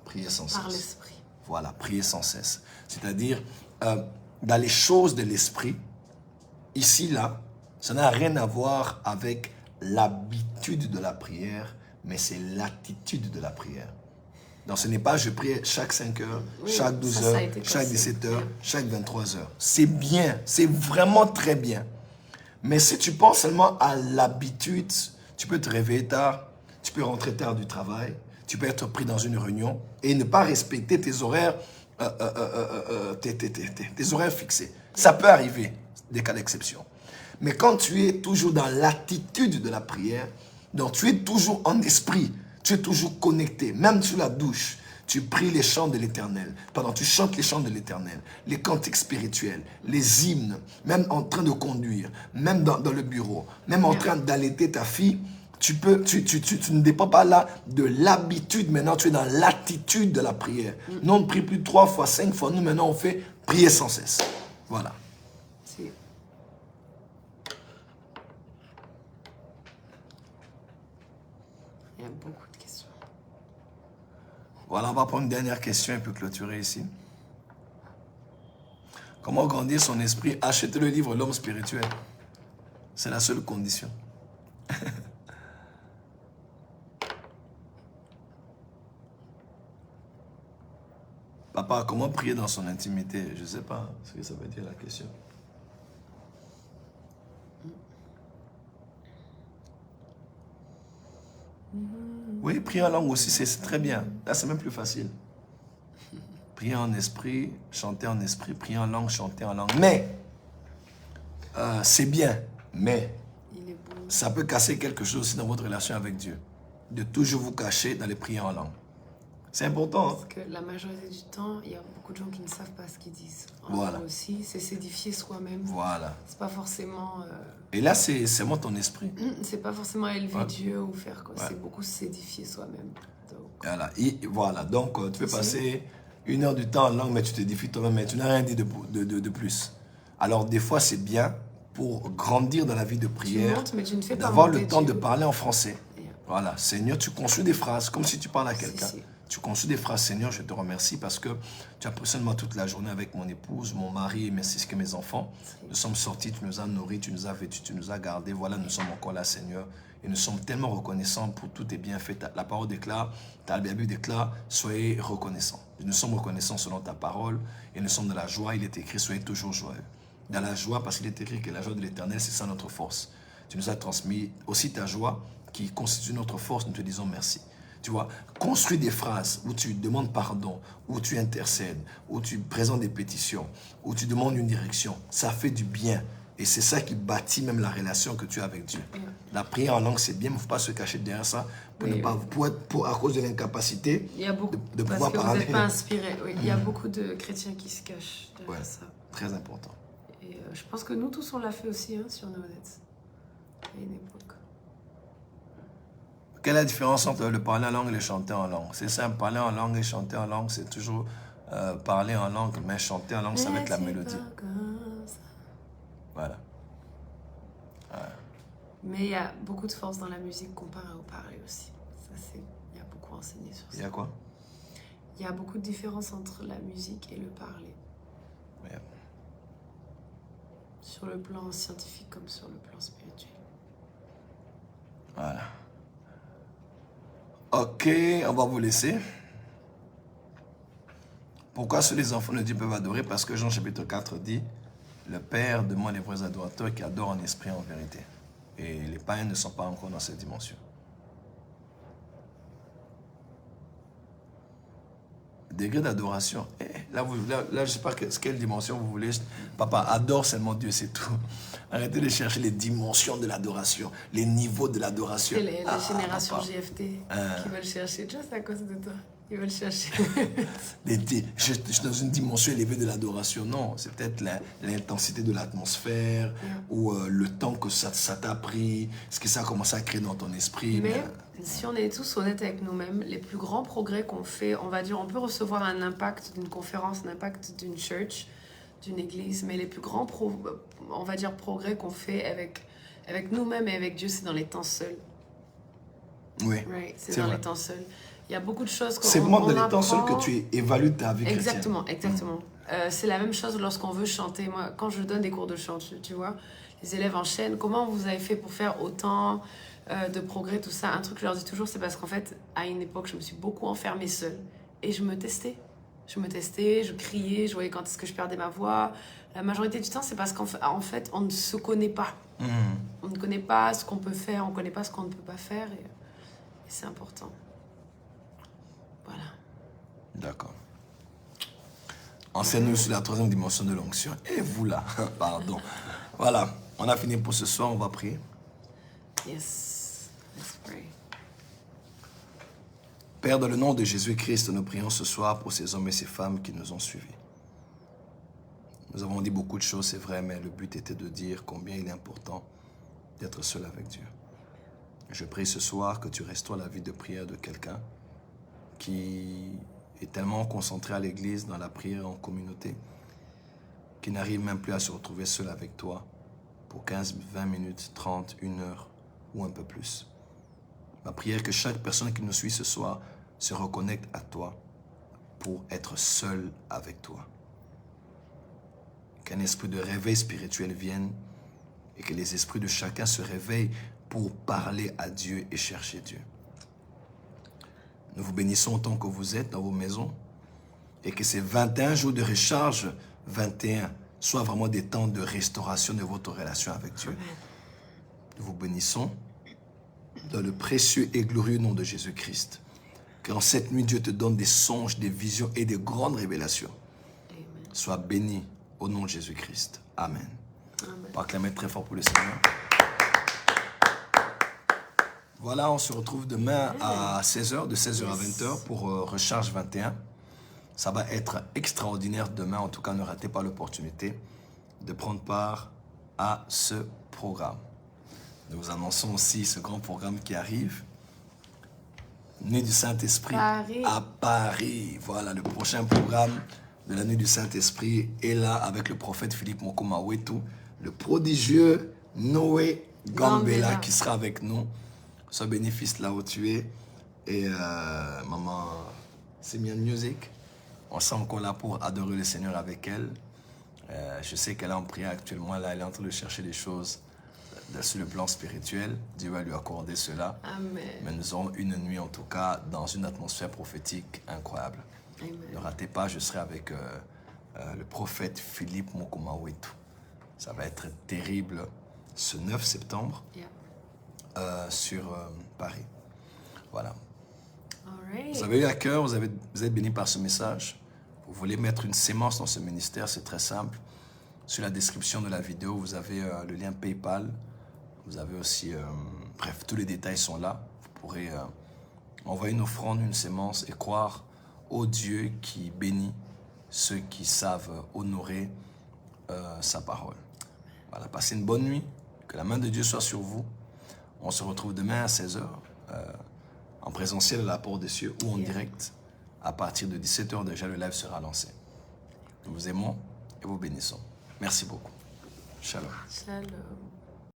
Prier sans cesse. Par l'esprit. Voilà, prier sans cesse. C'est-à-dire, dans les choses de l'esprit, ici, là, ça n'a rien à voir avec l'habitude de la prière, mais c'est l'attitude de la prière. Donc, ce n'est pas je prie chaque 5 heures, Oui, chaque 12 ça heures, a été chaque cassé. 17 heures, chaque 23 heures. C'est bien, c'est vraiment très bien. Mais si tu penses seulement à l'habitude, tu peux te réveiller tard, tu peux rentrer tard du travail, tu peux être pris dans une réunion et ne pas respecter tes horaires, tes horaires fixés. Ça peut arriver, des cas d'exception. Mais quand tu es toujours dans l'attitude de la prière, donc tu es toujours en esprit, tu es toujours connecté, même sur la douche, tu pries les chants de l'Éternel. Pendant tu chantes les chants de l'Éternel, les cantiques spirituels, les hymnes, même en train de conduire, même dans le bureau, même en train d'allaiter ta fille, tu ne dépends pas là de l'habitude. Maintenant, tu es dans l'attitude de la prière. Nous, on ne prie plus 3 fois, 5 fois. Nous, maintenant, on fait prier sans cesse. Voilà. C'est... Il y a beaucoup de questions. Voilà, on va prendre une dernière question et puis clôturer ici. Comment grandir son esprit? Achetez le livre L'homme spirituel. C'est la seule condition. Papa, comment prier dans son intimité? Je ne sais pas ce que ça veut dire la question. Oui, prier en langue aussi, c'est très bien. Là, c'est même plus facile. Prier en esprit, chanter en esprit, prier en langue, chanter en langue. Mais, c'est bien, mais Il est beau. ça peut casser quelque chose aussi dans votre relation avec Dieu. De toujours vous cacher dans les prières en langue. C'est important. Hein? Parce que la majorité du temps, il y a beaucoup de gens qui ne savent pas ce qu'ils disent. Voilà. Aussi, c'est s'édifier soi-même. Voilà. C'est pas forcément... Et là, c'est seulement ton esprit. c'est pas forcément élever Ouais. Dieu ou faire quoi. Ouais. C'est beaucoup s'édifier soi-même. Donc, Voilà. Voilà. Donc, tu peux Si. passer 1 heure du temps en langue, mais tu t'édifies toi-même, mais tu n'as rien dit de plus. Alors, des fois, c'est bien pour grandir dans la vie de tu prière, montes, mais tu ne fais pas d'avoir monter le temps Dieu. de parler en français. Et, Voilà. Seigneur, tu construis des phrases comme si tu parles à si, quelqu'un. si. Tu construis des phrases, Seigneur, je te remercie parce que tu as pris seulement toute la journée avec mon épouse, mon mari et mes enfants. Nous sommes sortis, tu nous as nourris, tu nous as vêtus, tu nous as gardés. Voilà, nous sommes encore là, Seigneur. Et nous sommes tellement reconnaissants pour tous tes bienfaits. La parole déclare, ta Bible déclare, soyez reconnaissants. Nous sommes reconnaissants selon ta parole et nous sommes dans la joie. Il est écrit, soyez toujours joyeux. Dans la joie, parce qu'il est écrit que la joie de l'Éternel, c'est ça notre force. Tu nous as transmis aussi ta joie qui constitue notre force. Nous te disons merci. Tu vois, construis des phrases où tu demandes pardon, où tu intercèdes, où tu présentes des pétitions, où tu demandes une direction. Ça fait du bien. Et c'est ça qui bâtit même la relation que tu as avec Dieu. La prière en langue, c'est bien, mais il ne faut pas se cacher derrière ça à cause de l'incapacité de pouvoir parler. Parce que vous n'êtes pas inspiré. Oui, il y a beaucoup de chrétiens qui se cachent derrière ça. Très important. Et je pense que nous tous, on l'a fait aussi, hein, si on est honnête. À une époque. Quelle est la différence entre le parler en langue et le chanter en langue? C'est simple, parler en langue et chanter en langue, c'est toujours parler en langue, mais chanter en langue, ça va être la mélodie. Voilà. Mais il y a beaucoup de force dans la musique comparé au parler aussi. Il y a beaucoup enseigné sur ça. Il y a quoi? Il y a beaucoup de différences entre la musique et le parler. Yeah. Sur le plan scientifique comme sur le plan spirituel. Voilà. Ok, on va vous laisser. Pourquoi seuls les enfants de Dieu peuvent adorer? Parce que Jean chapitre 4 dit, le Père demande les vrais adorateurs qui adorent en esprit et en vérité. Et les païens ne sont pas encore dans cette dimension. Degré d'adoration. Là, je ne sais pas quelle dimension vous voulez. Papa, adore seulement Dieu, c'est tout. Arrêtez de chercher les dimensions de l'adoration, les niveaux de l'adoration. C'est les générations GFT qui veulent chercher. Juste à cause de toi. Ils veulent chercher. Je suis dans une dimension élevée de l'adoration. Non, c'est peut-être l'intensité de l'atmosphère ou le temps que ça t'a pris, ce que ça a commencé à créer dans ton esprit. Mais si on est tous honnêtes avec nous-mêmes, les plus grands progrès qu'on fait, on va dire, on peut recevoir un impact d'une conférence, un impact d'une church, d'une église, mais les plus grands, on va dire, progrès qu'on fait avec nous-mêmes et avec Dieu, c'est dans les temps seuls. Oui, right? C'est dans les temps seuls. Il y a beaucoup de choses qu'on c'est vraiment dans les temps seuls que tu évalues ta vie chrétienne. Exactement. C'est la même chose lorsqu'on veut chanter. Moi, quand je donne des cours de chant, tu vois, les élèves enchaînent. Comment vous avez fait pour faire autant de progrès, tout ça? Un truc que je leur dis toujours, c'est parce qu'en fait, à une époque, je me suis beaucoup enfermée seule. Et je me testais. Je criais, je voyais quand est-ce que je perdais ma voix. La majorité du temps, c'est parce qu'en fait, on ne se connaît pas. On ne connaît pas ce qu'on peut faire, on ne connaît pas ce qu'on ne peut pas faire. Et c'est important. Voilà. D'accord. Enseigne-nous sur la troisième dimension de l'onction. Et vous là, pardon. Voilà, on a fini pour ce soir, on va prier. Yes, let's pray. Père, dans le nom de Jésus-Christ, nous prions ce soir pour ces hommes et ces femmes qui nous ont suivis. Nous avons dit beaucoup de choses, c'est vrai, mais le but était de dire combien il est important d'être seul avec Dieu. Je prie ce soir que tu restaures la vie de prière de quelqu'un qui est tellement concentré à l'église, dans la prière en communauté, qui n'arrive même plus à se retrouver seul avec toi pour 15, 20 minutes, 30, 1 heure ou un peu plus. Ma prière est que chaque personne qui nous suit ce soir se reconnecte à toi pour être seul avec toi. Qu'un esprit de réveil spirituel vienne et que les esprits de chacun se réveillent pour parler à Dieu et chercher Dieu. Nous vous bénissons autant que vous êtes dans vos maisons et que ces 21 jours de recharge, 21, soient vraiment des temps de restauration de votre relation avec Dieu. Nous vous bénissons dans le précieux et glorieux nom de Jésus-Christ. Qu'en cette nuit, Dieu te donne des songes, des visions et des grandes révélations. Amen. Sois béni au nom de Jésus-Christ. Amen. Amen. Acclamez très fort pour le Seigneur. Voilà, on se retrouve demain à 16h, de 16h à 20h pour Recharge 21. Ça va être extraordinaire demain. En tout cas, ne ratez pas l'opportunité de prendre part à ce programme. Nous vous annonçons aussi ce grand programme qui arrive. Nuit du Saint-Esprit à Paris. Voilà, le prochain programme de la Nuit du Saint-Esprit est là avec le prophète Philippe Mokoma Wetu, le prodigieux Noé Gambela qui sera avec nous. Sois bénéfice là où tu es. Et maman Simian Music. On sent qu'on est là pour adorer le Seigneur avec elle. Je sais qu'elle est en prière actuellement. Là, elle est en train de chercher des choses sur le plan spirituel. Dieu va lui accorder cela. Amen. Mais nous aurons une nuit, en tout cas, dans une atmosphère prophétique incroyable. Amen. Ne ratez pas, je serai avec le prophète Philippe Mokomawetu. Ça va être terrible ce 9 septembre sur Paris. Voilà. All right. Vous avez eu à cœur, vous êtes bénis par ce message. Vous voulez mettre une sémence dans ce ministère, c'est très simple. Sur la description de la vidéo, vous avez le lien PayPal. Vous avez aussi, bref, tous les détails sont là. Vous pourrez envoyer une offrande, une sémence et croire au Dieu qui bénit ceux qui savent honorer sa parole. Voilà, passez une bonne nuit. Que la main de Dieu soit sur vous. On se retrouve demain à 16h en présentiel à la Porte des Cieux ou en direct. À partir de 17h déjà, le live sera lancé. Nous vous aimons et vous bénissons. Merci beaucoup. Shalom. Shalom.